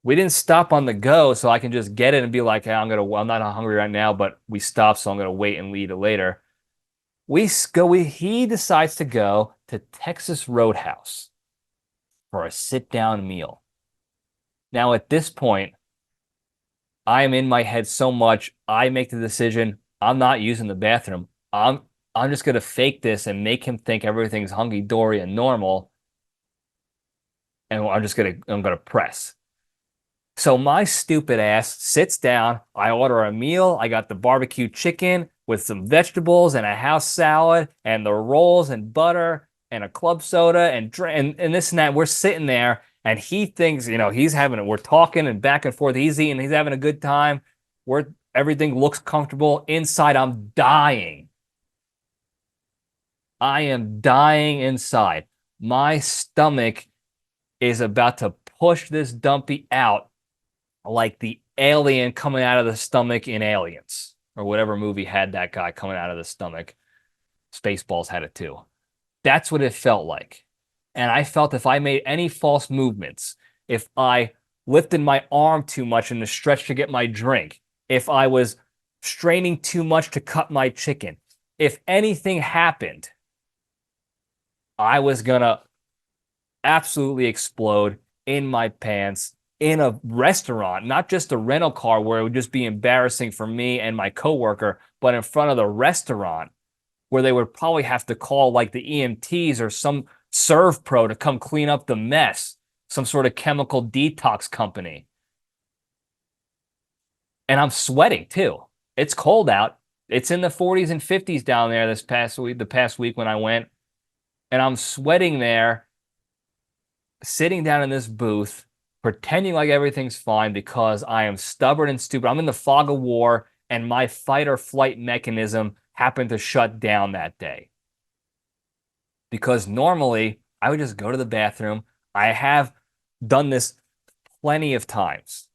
We didn't stop on the go, so I can just get it and be like, hey, I'm not hungry right now, but we stopped, so I'm gonna wait and eat it later. He decides to go to Texas Roadhouse for a sit-down meal. Now, at this point, I'm in my head so much, I make the decision, I'm not using the bathroom. I'm just going to fake this and make him think everything's hunky-dory and normal, and I'm going to press. So my stupid ass sits down, I order a meal, I got the barbecue chicken with some vegetables and a house salad and the rolls and butter and a club soda and this and that. We're sitting there, and he thinks, we're talking and back and forth. He's eating, he's having a good time. Everything looks comfortable. Inside, I'm dying. I am dying inside. My stomach is about to push this dumpy out like the alien coming out of the stomach in Aliens, or whatever movie had that guy coming out of the stomach. Spaceballs had it too. That's what it felt like. And I felt if I made any false movements, if I lifted my arm too much in the stretch to get my drink, if I was straining too much to cut my chicken, if anything happened, I was going to absolutely explode in my pants in a restaurant, not just a rental car where it would just be embarrassing for me and my coworker, but in front of the restaurant where they would probably have to call like the EMTs or some Serve Pro to come clean up the mess, some sort of chemical detox company. And I'm sweating too. It's cold out. It's in the 40s and 50s down there the past week when I went. And I'm sweating there, sitting down in this booth, pretending like everything's fine because I am stubborn and stupid. I'm in the fog of war, and my fight or flight mechanism happened to shut down that day. Because normally, I would just go to the bathroom. I have done this plenty of times.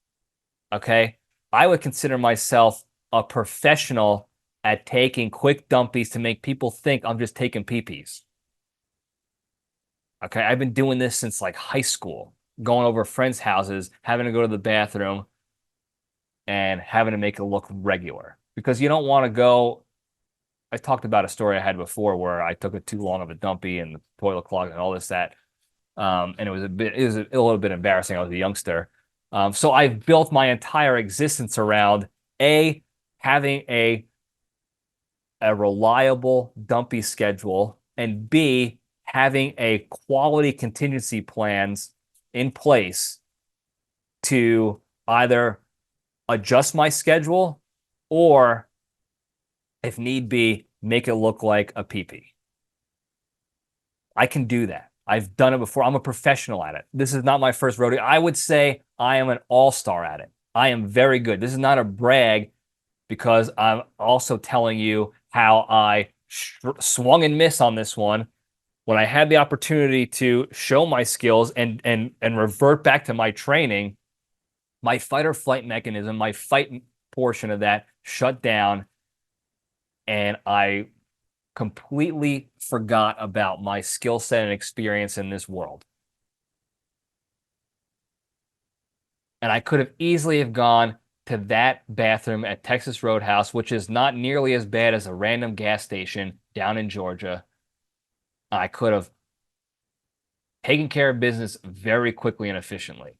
Okay? I would consider myself a professional at taking quick dumpies to make people think I'm just taking pee-pees. Okay? I've been doing this since like high school, going over friends' houses, having to go to the bathroom, and having to make it look regular. Because you don't want to go. I talked about a story I had before where I took it too long of a dumpy and the toilet clogged and all this, that. And it was a little bit embarrassing. I was a youngster. So I've built my entire existence around having a reliable dumpy schedule, and B, having a quality contingency plans in place to either adjust my schedule or, if need be, make it look like a pee-pee. I can do that. I've done it before. I'm a professional at it. This is not my first rodeo. I would say I am an all-star at it. I am very good. This is not a brag, because I'm also telling you how I swung and missed on this one. When I had the opportunity to show my skills and revert back to my training, my fight or flight mechanism, my fight portion of that shut down, and I completely forgot about my skill set and experience in this world. And I could have easily have gone to that bathroom at Texas Roadhouse, which is not nearly as bad as a random gas station down in Georgia. I could have taken care of business very quickly and efficiently.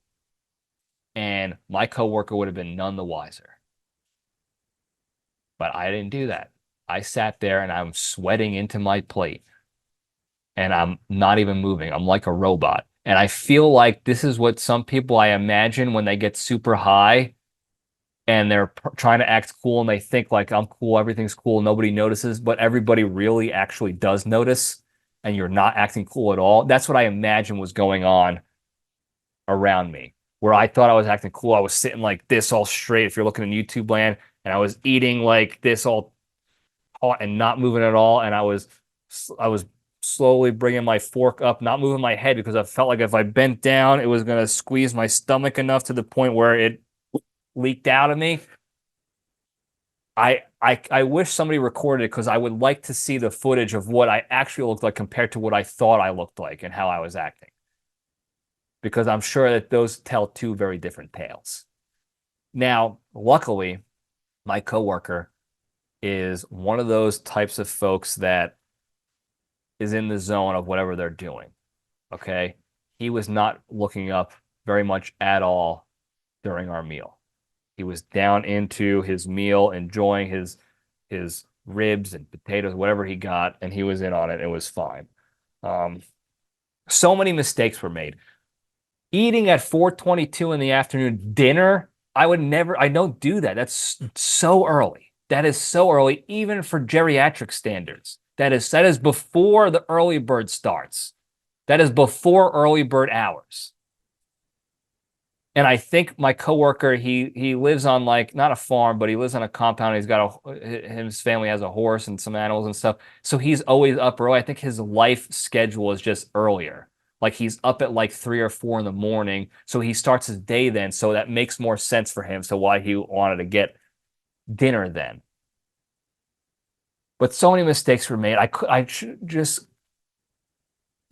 And my coworker would have been none the wiser. But I didn't do that. I sat there and I'm sweating into my plate. And I'm not even moving. I'm like a robot. And I feel like this is what some people, I imagine, when they get super high and they're trying to act cool and they think like, I'm cool, everything's cool, nobody notices, but everybody really actually does notice, and you're not acting cool at all. That's what I imagine was going on around me, where I thought I was acting cool. I was sitting like this all straight, if you're looking in YouTube land, and I was eating like this all taut and not moving at all. And I was slowly bringing my fork up, not moving my head, because I felt like if I bent down, it was going to squeeze my stomach enough to the point where it leaked out of me. I wish somebody recorded it, because I would like to see the footage of what I actually looked like compared to what I thought I looked like and how I was acting. Because I'm sure that those tell two very different tales. Now, luckily, my coworker is one of those types of folks that is in the zone of whatever they're doing. Okay? He was not looking up very much at all during our meal. He was down into his meal, enjoying his ribs and potatoes, whatever he got, and he was in on it. It was fine. So many mistakes were made. Eating at 4:22 in the afternoon, dinner, I don't do that. That's so early. That is so early, even for geriatric standards. That is before the early bird starts. That is before early bird hours. And I think my coworker, he lives on, like, not a farm, but he lives on a compound. He's got his family has a horse and some animals and stuff. So he's always up early. I think his life schedule is just earlier. Like, he's up at like 3 or 4 in the morning. So he starts his day then. So that makes more sense for him. So why he wanted to get dinner then. But so many mistakes were made. I just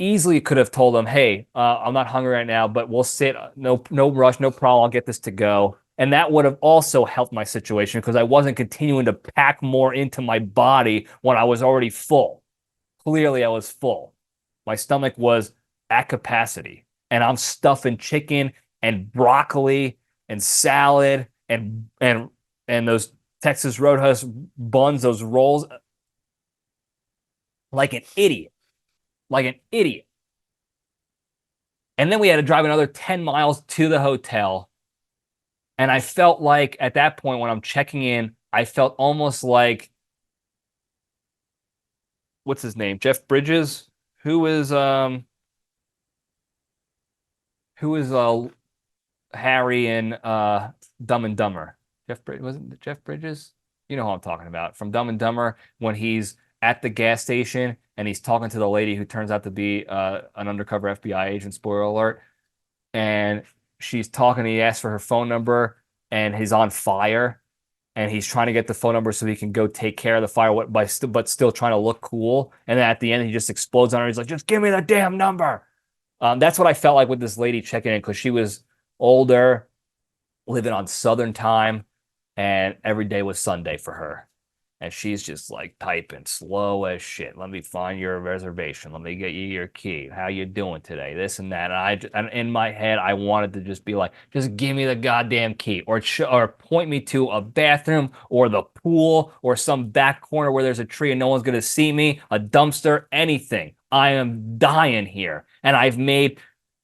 easily could have told him, hey, I'm not hungry right now, but we'll sit. No rush, no problem. I'll get this to go. And that would have also helped my situation, because I wasn't continuing to pack more into my body when I was already full. Clearly, I was full. My stomach was at capacity, and I'm stuffing chicken and broccoli and salad and those Texas Roadhouse buns, those rolls, like an idiot. Like an idiot. And then we had to drive another 10 miles to the hotel. And I felt like, at that point, when I'm checking in, I felt almost like, what's his name? Jeff Bridges, who is Harry in Dumb and Dumber. Wasn't it Jeff Bridges? You know who I'm talking about. From Dumb and Dumber, when he's at the gas station and he's talking to the lady who turns out to be an undercover FBI agent, spoiler alert, and she's talking, he asks for her phone number, and he's on fire, and he's trying to get the phone number so he can go take care of the fire, but still trying to look cool, and then at the end he just explodes on her. He's like, just give me the damn number. That's what I felt like with this lady checking in, because she was older, living on Southern time, and every day was Sunday for her. And she's just like typing slow as shit. Let me find your reservation. Let me get you your key. How you doing today? This and that. And in my head, I wanted to just be like, just give me the goddamn key, or point me to a bathroom or the pool or some back corner where there's a tree and no one's gonna see me, a dumpster, anything. I am dying here, and I've made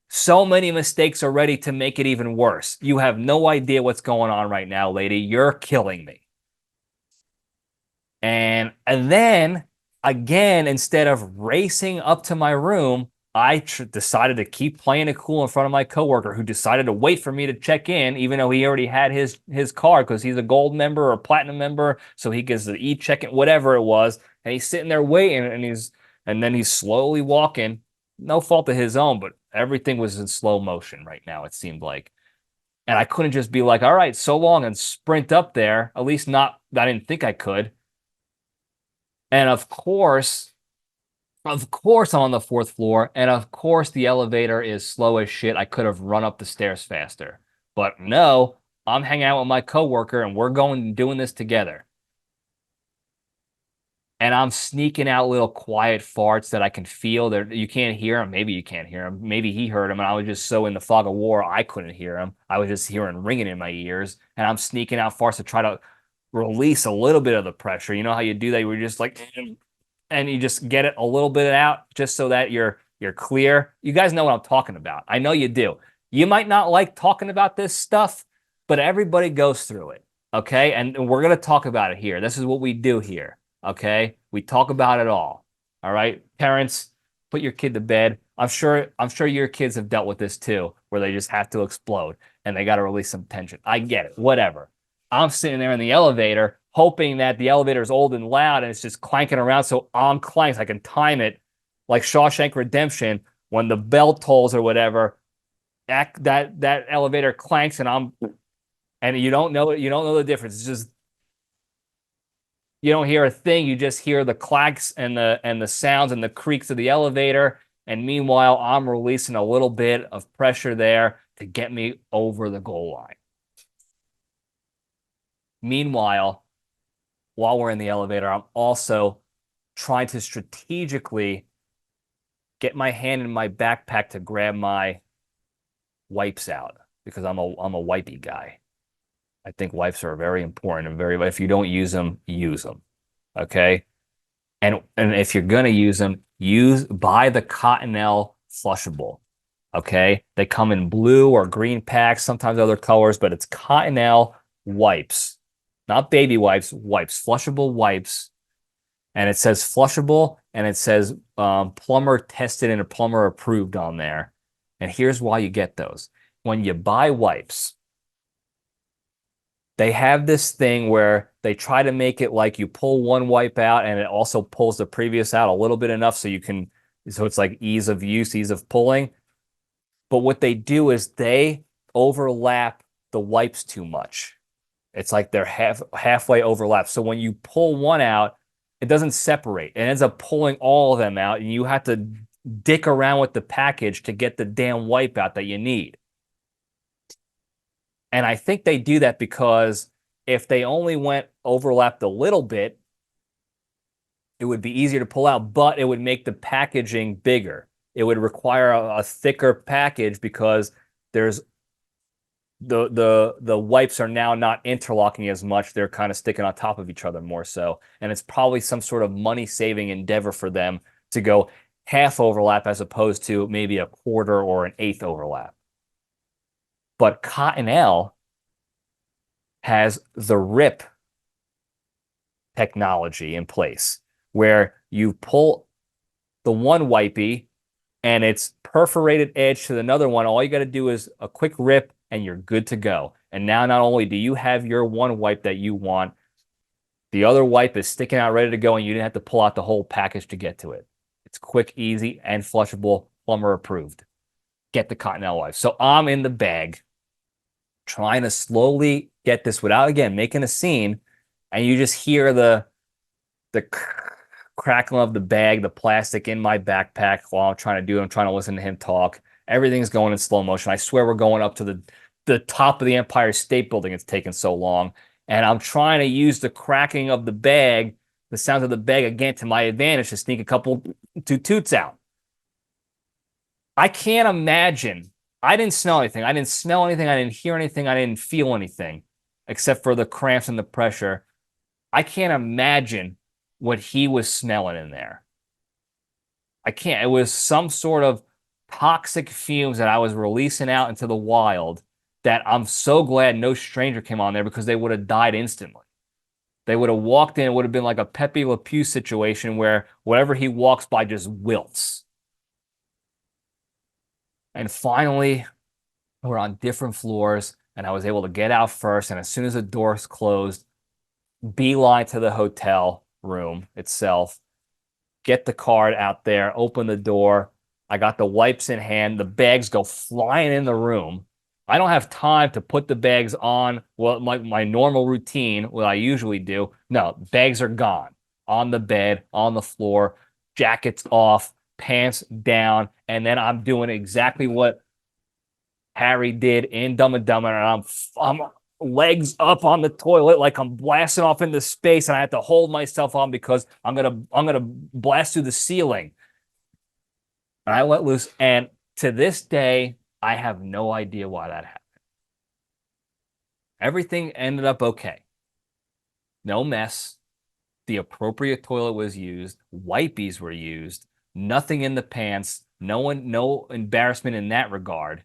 So many mistakes already to make it even worse. You have no idea what's going on right now, lady. You're killing me. And then again, instead of racing up to my room, I decided to keep playing it cool in front of my coworker, who decided to wait for me to check in, even though he already had his card because he's a gold member or platinum member, so he gets the e-check-in, whatever it was. And he's sitting there waiting, and then he's slowly walking. No fault of his own, but everything was in slow motion right now, it seemed like. And I couldn't just be like, all right, so long, and sprint up there. At least not, I didn't think I could. And of course, I'm on the fourth floor. And of course, the elevator is slow as shit. I could have run up the stairs faster. But no, I'm hanging out with my coworker and we're going and doing this together. And I'm sneaking out little quiet farts that I can feel. That you can't hear them. Maybe you can't hear them. Maybe he heard them, and I was just so in the fog of war I couldn't hear them. I was just hearing ringing in my ears, and I'm sneaking out farts to try to release a little bit of the pressure. You know how you do that? You're just like, and you just get it a little bit out just so that you're clear. You guys know what I'm talking about. I know you do. You might not like talking about this stuff, but everybody goes through it. Okay, and we're gonna talk about it here. This is what we do here. Okay, we talk about it all. All right, parents, put your kid to bed. I'm sure your kids have dealt with this too, where they just have to explode and they got to release some tension. I get it, whatever. I'm sitting there in the elevator, hoping that the elevator is old and loud and it's just clanking around, so on clanks I can time it like Shawshank Redemption. When the bell tolls or whatever, that elevator clanks and you don't know the difference. It's just, you don't hear a thing. You just hear the clacks and the sounds and the creaks of the elevator. And meanwhile, I'm releasing a little bit of pressure there to get me over the goal line. Meanwhile, while we're in the elevator, I'm also trying to strategically get my hand in my backpack to grab my wipes out, because I'm a wipey guy. I think wipes are very important and if you don't use them, use them. Okay. And if you're going to use them, buy the Cottonelle flushable. Okay. They come in blue or green packs, sometimes other colors, but it's Cottonelle wipes, not baby wipes, flushable wipes. And it says flushable and it says plumber tested and plumber approved on there. And here's why you get those. When you buy wipes, they have this thing where they try to make it like you pull one wipe out and it also pulls the previous out a little bit enough so it's like ease of use, ease of pulling. But what they do is they overlap the wipes too much. It's like they're halfway overlapped. So when you pull one out, it doesn't separate. It ends up pulling all of them out, and you have to dick around with the package to get the damn wipe out that you need. And I think they do that because if they only overlapped a little bit, it would be easier to pull out, but it would make the packaging bigger. It would require a thicker package because there's the wipes are now not interlocking as much. They're kind of sticking on top of each other more so. And it's probably some sort of money-saving endeavor for them to go half overlap as opposed to maybe a quarter or an eighth overlap. But Cottonelle has the RIP technology in place where you pull the one wipey and it's perforated edge to another one. All you got to do is a quick rip and you're good to go. And now not only do you have your one wipe that you want, the other wipe is sticking out ready to go and you didn't have to pull out the whole package to get to it. It's quick, easy, and flushable, plumber approved. Get the Cottonelle wipe. So I'm in the bag trying to slowly get this without, again, making a scene, and you just hear the crackling of the bag, the plastic in my backpack while I'm trying to listen to him talk. Everything's going in slow motion. I swear we're going up to the top of the Empire State Building. It's taken so long. And I'm trying to use the cracking of the bag, the sounds of the bag, again, to my advantage to sneak a couple toots out. I can't imagine. I didn't smell anything. I didn't smell anything. I didn't hear anything. I didn't feel anything except for the cramps and the pressure. I can't imagine what he was smelling in there. I can't. It was some sort of toxic fumes that I was releasing out into the wild that I'm so glad no stranger came on there, because they would have died instantly. They would have walked in, it would have been like a Pepe Le Pew situation where whatever he walks by just wilts. And finally, we're on different floors, and I was able to get out first. And as soon as the doors closed, beeline to the hotel room itself, get the card out there, open the door. I got the wipes in hand. The bags go flying in the room. I don't have time to put the bags on, well, my normal routine, what I usually do. No, bags are gone. On the bed, on the floor, jackets off, pants down, and then I'm doing exactly what Harry did in Dumb and Dumber, and I'm legs up on the toilet like I'm blasting off into space, and I have to hold myself on because I'm gonna blast through the ceiling. And I let loose, and to this day, I have no idea why that happened. Everything ended up okay. No mess. The appropriate toilet was used. Wipies were used. Nothing in the pants. No embarrassment in that regard.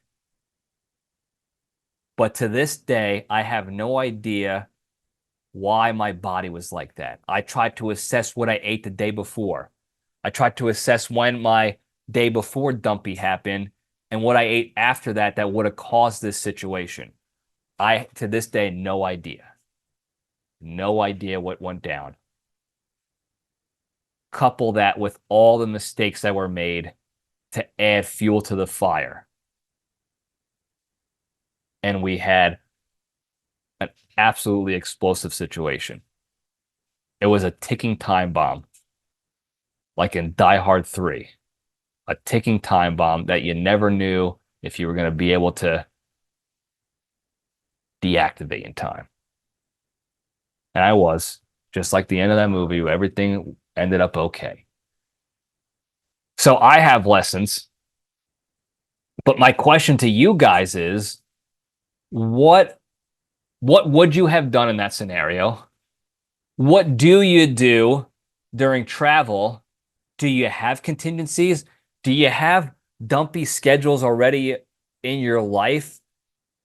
But to this day, I have no idea why my body was like that. I tried to assess what I ate the day before. I tried to assess when my day before dumpy happened and what I ate after that would have caused this situation. I, to this day, no idea. No idea what went down. Couple that with all the mistakes that were made to add fuel to the fire. And we had an absolutely explosive situation. It was a ticking time bomb, like in Die Hard 3. A ticking time bomb that you never knew if you were going to be able to deactivate in time. And I was, just like the end of that movie, everything ended up okay. So I have lessons, but my question to you guys is, what would you have done in that scenario? What do you do during travel? Do you have contingencies? Do you have dumpy schedules already in your life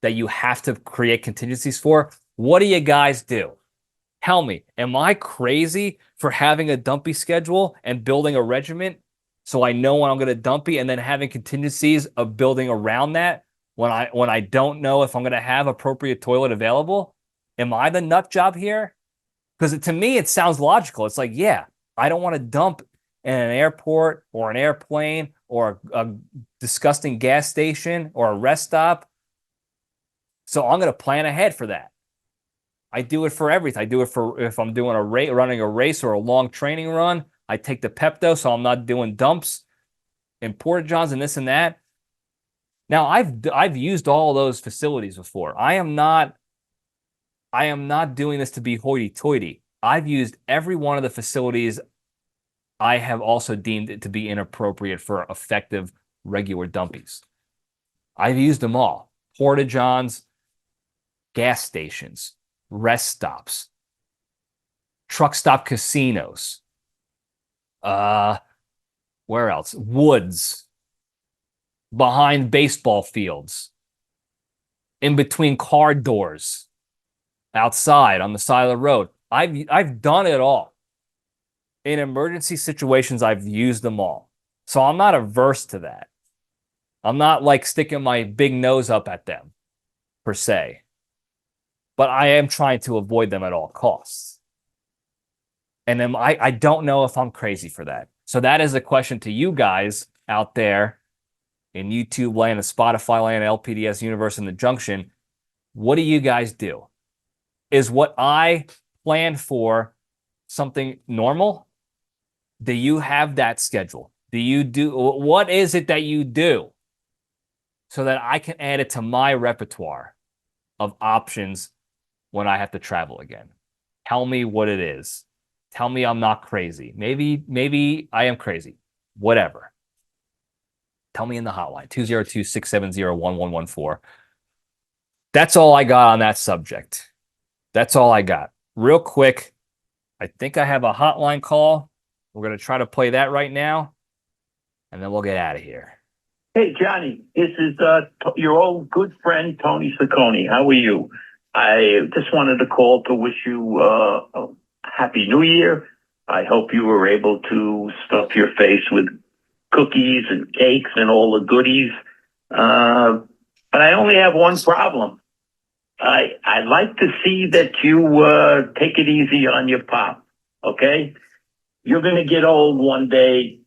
that you have to create contingencies for? What do you guys do? Tell me, am I crazy for having a dumpy schedule and building a regiment so I know when I'm going to dumpy, and then having contingencies of building around that when I don't know if I'm going to have appropriate toilet available? Am I the nut job here? Because to me, it sounds logical. It's like, yeah, I don't want to dump in an airport or an airplane or a disgusting gas station or a rest stop. So I'm going to plan ahead for that. I do it for everything. I do it for if I'm doing running a race or a long training run. I take the Pepto so I'm not doing dumps in porta johns and this and that. Now I've used all those facilities before. I am not doing this to be hoity-toity. I've used every one of the facilities. I have also deemed it to be inappropriate for effective regular dumpies. I've used them all. Porta johns, gas stations, rest stops, truck stop casinos, where else? Woods, behind baseball fields, in between car doors, outside on the side of the road. I've done it all. In emergency situations, I've used them all. So I'm not averse to that. I'm not like sticking my big nose up at them, per se. But I am trying to avoid them at all costs. And then I don't know if I'm crazy for that. So that is a question to you guys out there in YouTube land, and Spotify land, LPDS universe, and the junction. What do you guys do? Is what I planned for something normal? Do you have that schedule? What is it that you do so that I can add it to my repertoire of options when I have to travel again? Tell me what it is. Tell me I'm not crazy. Maybe I am crazy. Whatever. Tell me in the hotline, 202-670-1114. That's all I got on that subject. That's all I got. Real quick, I think I have a hotline call. We're going to try to play that right now, and then we'll get out of here. Hey, Johnny, this is your old good friend, Tony Saccone. How are you? I just wanted to call to wish you a Happy New Year. I hope you were able to stuff your face with cookies and cakes and all the goodies. But I only have one problem. I like to see that you take it easy on your pop, okay? You're going to get old one day,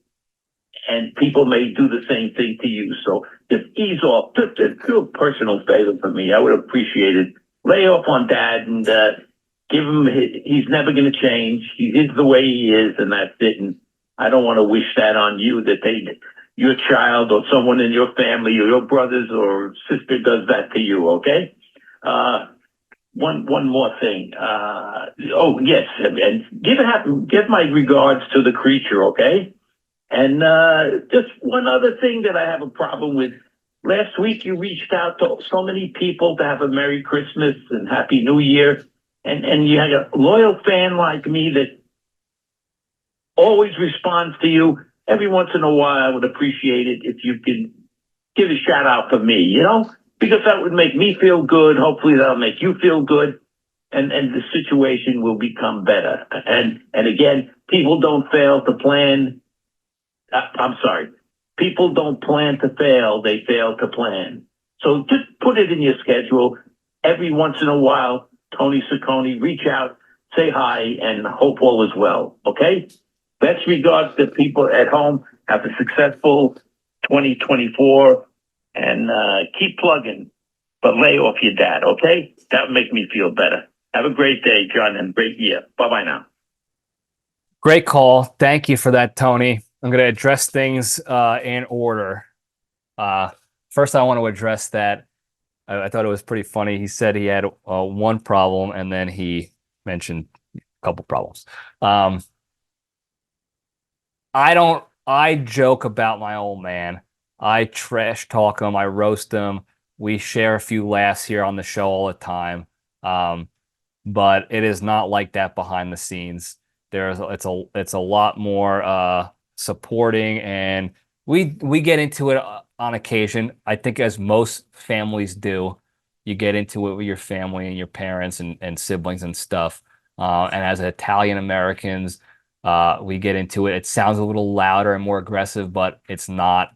and people may do the same thing to you. So just ease off. Just do a personal favor for me. I would appreciate it. Lay off on Dad and give him. He's never going to change. He is the way he is, and that's it. And I don't want to wish that on you, that your child or someone in your family or your brothers or sister does that to you. Okay. One more thing. Oh yes, and give my regards to the creature. Okay. And just one other thing that I have a problem with. Last week, you reached out to so many people to have a Merry Christmas and Happy New Year. And you had a loyal fan like me that always responds to you. Every once in a while, I would appreciate it if you could give a shout out for me, because that would make me feel good. Hopefully that'll make you feel good. And the situation will become better. And again, people don't fail to plan. I'm sorry. People don't plan to fail. They fail to plan. So just put it in your schedule. Every once in a while, Tony Saccone, reach out, say hi, and hope all is well. Okay? Best regards to people at home. Have a successful 2024 and keep plugging, but lay off your dad. Okay? That would make me feel better. Have a great day, John, and great year. Bye-bye now. Great call. Thank you for that, Tony. I'm going to address things in order. First, I want to address that. I thought it was pretty funny. He said he had one problem, and then he mentioned a couple problems. I joke about my old man. I trash talk him. I roast him. We share a few laughs here on the show all the time. But it is not like that behind the scenes. It's a lot more supporting, and we get into it on occasion. I think, as most families do, you get into it with your family and your parents and siblings and stuff. And as Italian Americans, we get into it. It sounds a little louder and more aggressive, but it's not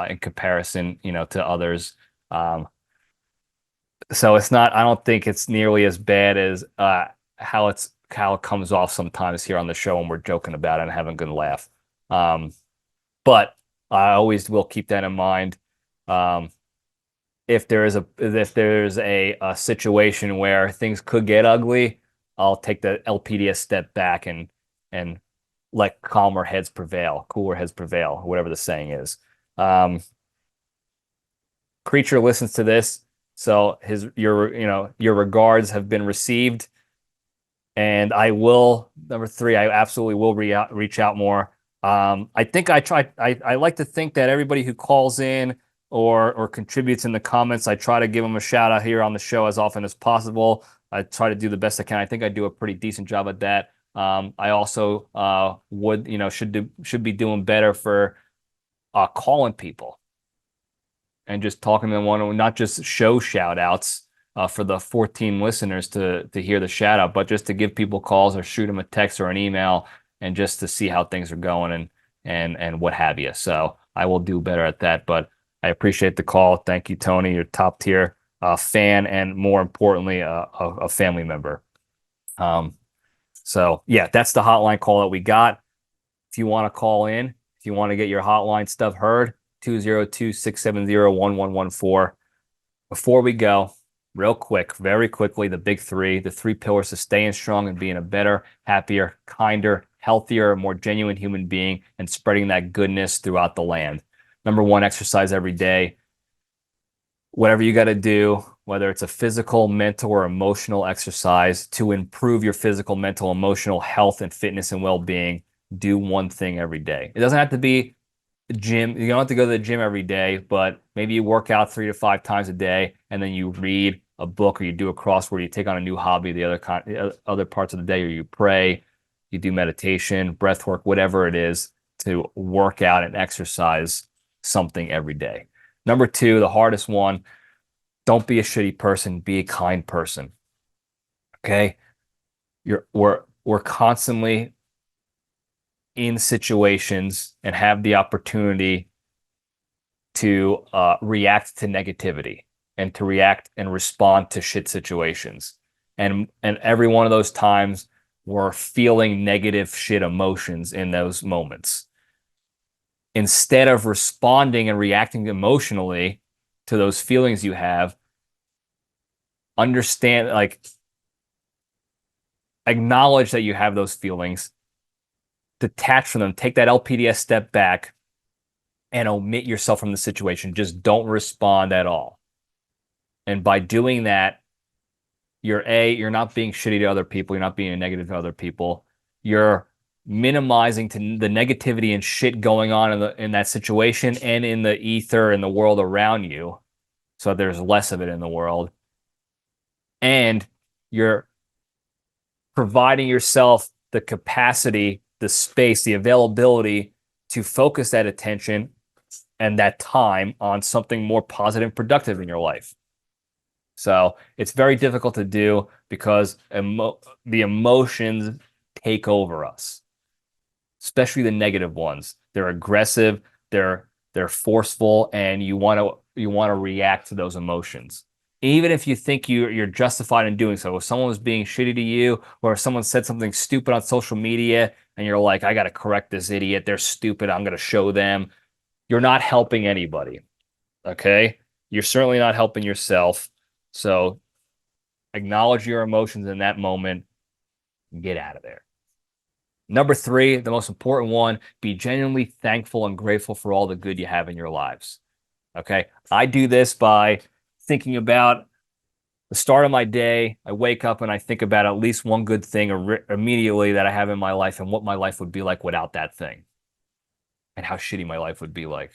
in comparison, to others. So it's not. I don't think it's nearly as bad as how it comes off sometimes here on the show when we're joking about it and having a good laugh. But I always will keep that in mind. If there's a situation where things could get ugly, I'll take the LPDS step back and let cooler heads prevail, whatever the saying is. Creature listens to this, so your regards have been received. And I will, number 3, I absolutely will reach out more. I think I like to think that everybody who calls in or contributes in the comments, I try to give them a shout out here on the show as often as possible. I try to do the best I can. I think I do a pretty decent job at that. I also should be doing better for calling people and just talking to them one-on-one, not just show shout outs. For the 14 listeners to hear the shout out, but just to give people calls or shoot them a text or an email and just to see how things are going and what have you. So I will do better at that, but I appreciate the call. Thank you, Tony. You're top tier fan, and more importantly, a family member. So yeah, that's the hotline call that we got. If you want to call in, if you want to get your hotline stuff heard, 202-670-1114. Before we go, real quick, very quickly, the big 3, the 3 pillars to staying strong and being a better, happier, kinder, healthier, more genuine human being and spreading that goodness throughout the land. Number 1, exercise every day. Whatever you got to do, whether it's a physical, mental, or emotional exercise to improve your physical, mental, emotional health and fitness and well-being, do one thing every day. It doesn't have to be gym. You don't have to go to the gym every day, but maybe you work out 3 to 5 times a day, and then you read a book, or you do a crossword, you take on a new hobby the other parts of the day, or you pray, you do meditation, breath work, whatever it is, to work out and exercise something every day. Number two, the hardest one, don't be a shitty person, be a kind person. Okay? We're constantly in situations and have the opportunity to react to negativity and to react and respond to shit situations. And every one of those times we're feeling negative shit emotions in those moments. Instead of responding and reacting emotionally to those feelings you have, understand, like, acknowledge that you have those feelings, detach from them, take that LPDS step back, and omit yourself from the situation. Just don't respond at all. And by doing that, you're not being shitty to other people. You're not being negative to other people. You're minimizing the negativity and shit going on in that situation and in the ether and the world around you, so there's less of it in the world. And you're providing yourself the capacity, the space, the availability to focus that attention and that time on something more positive and productive in your life. So it's very difficult to do because the emotions take over us, especially the negative ones. They're aggressive, they're forceful, and you want to react to those emotions. Even if you think you're justified in doing so. If someone was being shitty to you, or if someone said something stupid on social media and you're like, I got to correct this idiot, they're stupid, I'm going to show them. You're not helping anybody, okay? You're certainly not helping yourself. So acknowledge your emotions in that moment and get out of there. Number three, the most important one, be genuinely thankful and grateful for all the good you have in your lives. Okay? I do this by thinking about the start of my day. I wake up and I think about at least one good thing immediately that I have in my life and what my life would be like without that thing, and how shitty my life would be like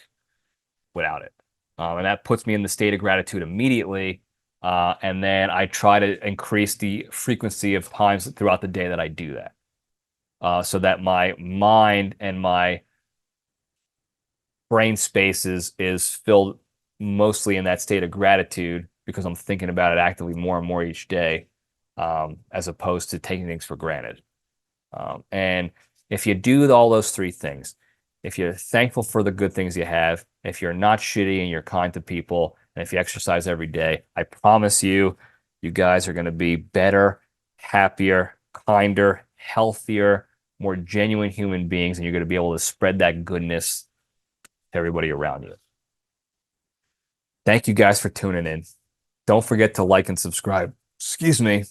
without it. And that puts me in the state of gratitude immediately. And then I try to increase the frequency of times throughout the day that I do that, so that my mind and my brain space is filled mostly in that state of gratitude, because I'm thinking about it actively more and more each day, as opposed to taking things for granted. And if you do all those three things, if you're thankful for the good things you have, if you're not shitty and you're kind to people, and if you exercise every day, I promise you, you guys are going to be better, happier, kinder, healthier, more genuine human beings, and you're going to be able to spread that goodness to everybody around you. Thank you guys for tuning in. Don't forget to like and subscribe. Excuse me.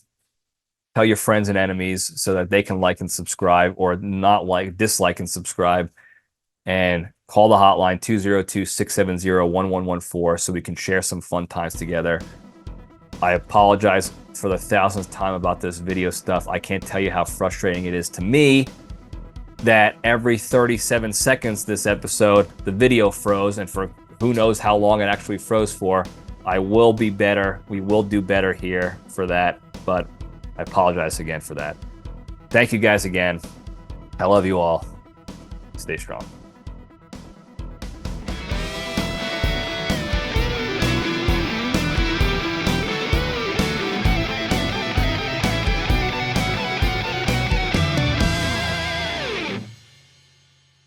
Tell your friends and enemies so that they can like and subscribe, or not like, dislike and subscribe. And call the hotline 202-670-1114 so we can share some fun times together. I apologize for the 1000th time about this video stuff. I can't tell you how frustrating it is to me that every 37 seconds this episode, the video froze, and for who knows how long it actually froze for. I will be better. We will do better here for that, but I apologize again for that. Thank you guys again. I love you all. Stay strong.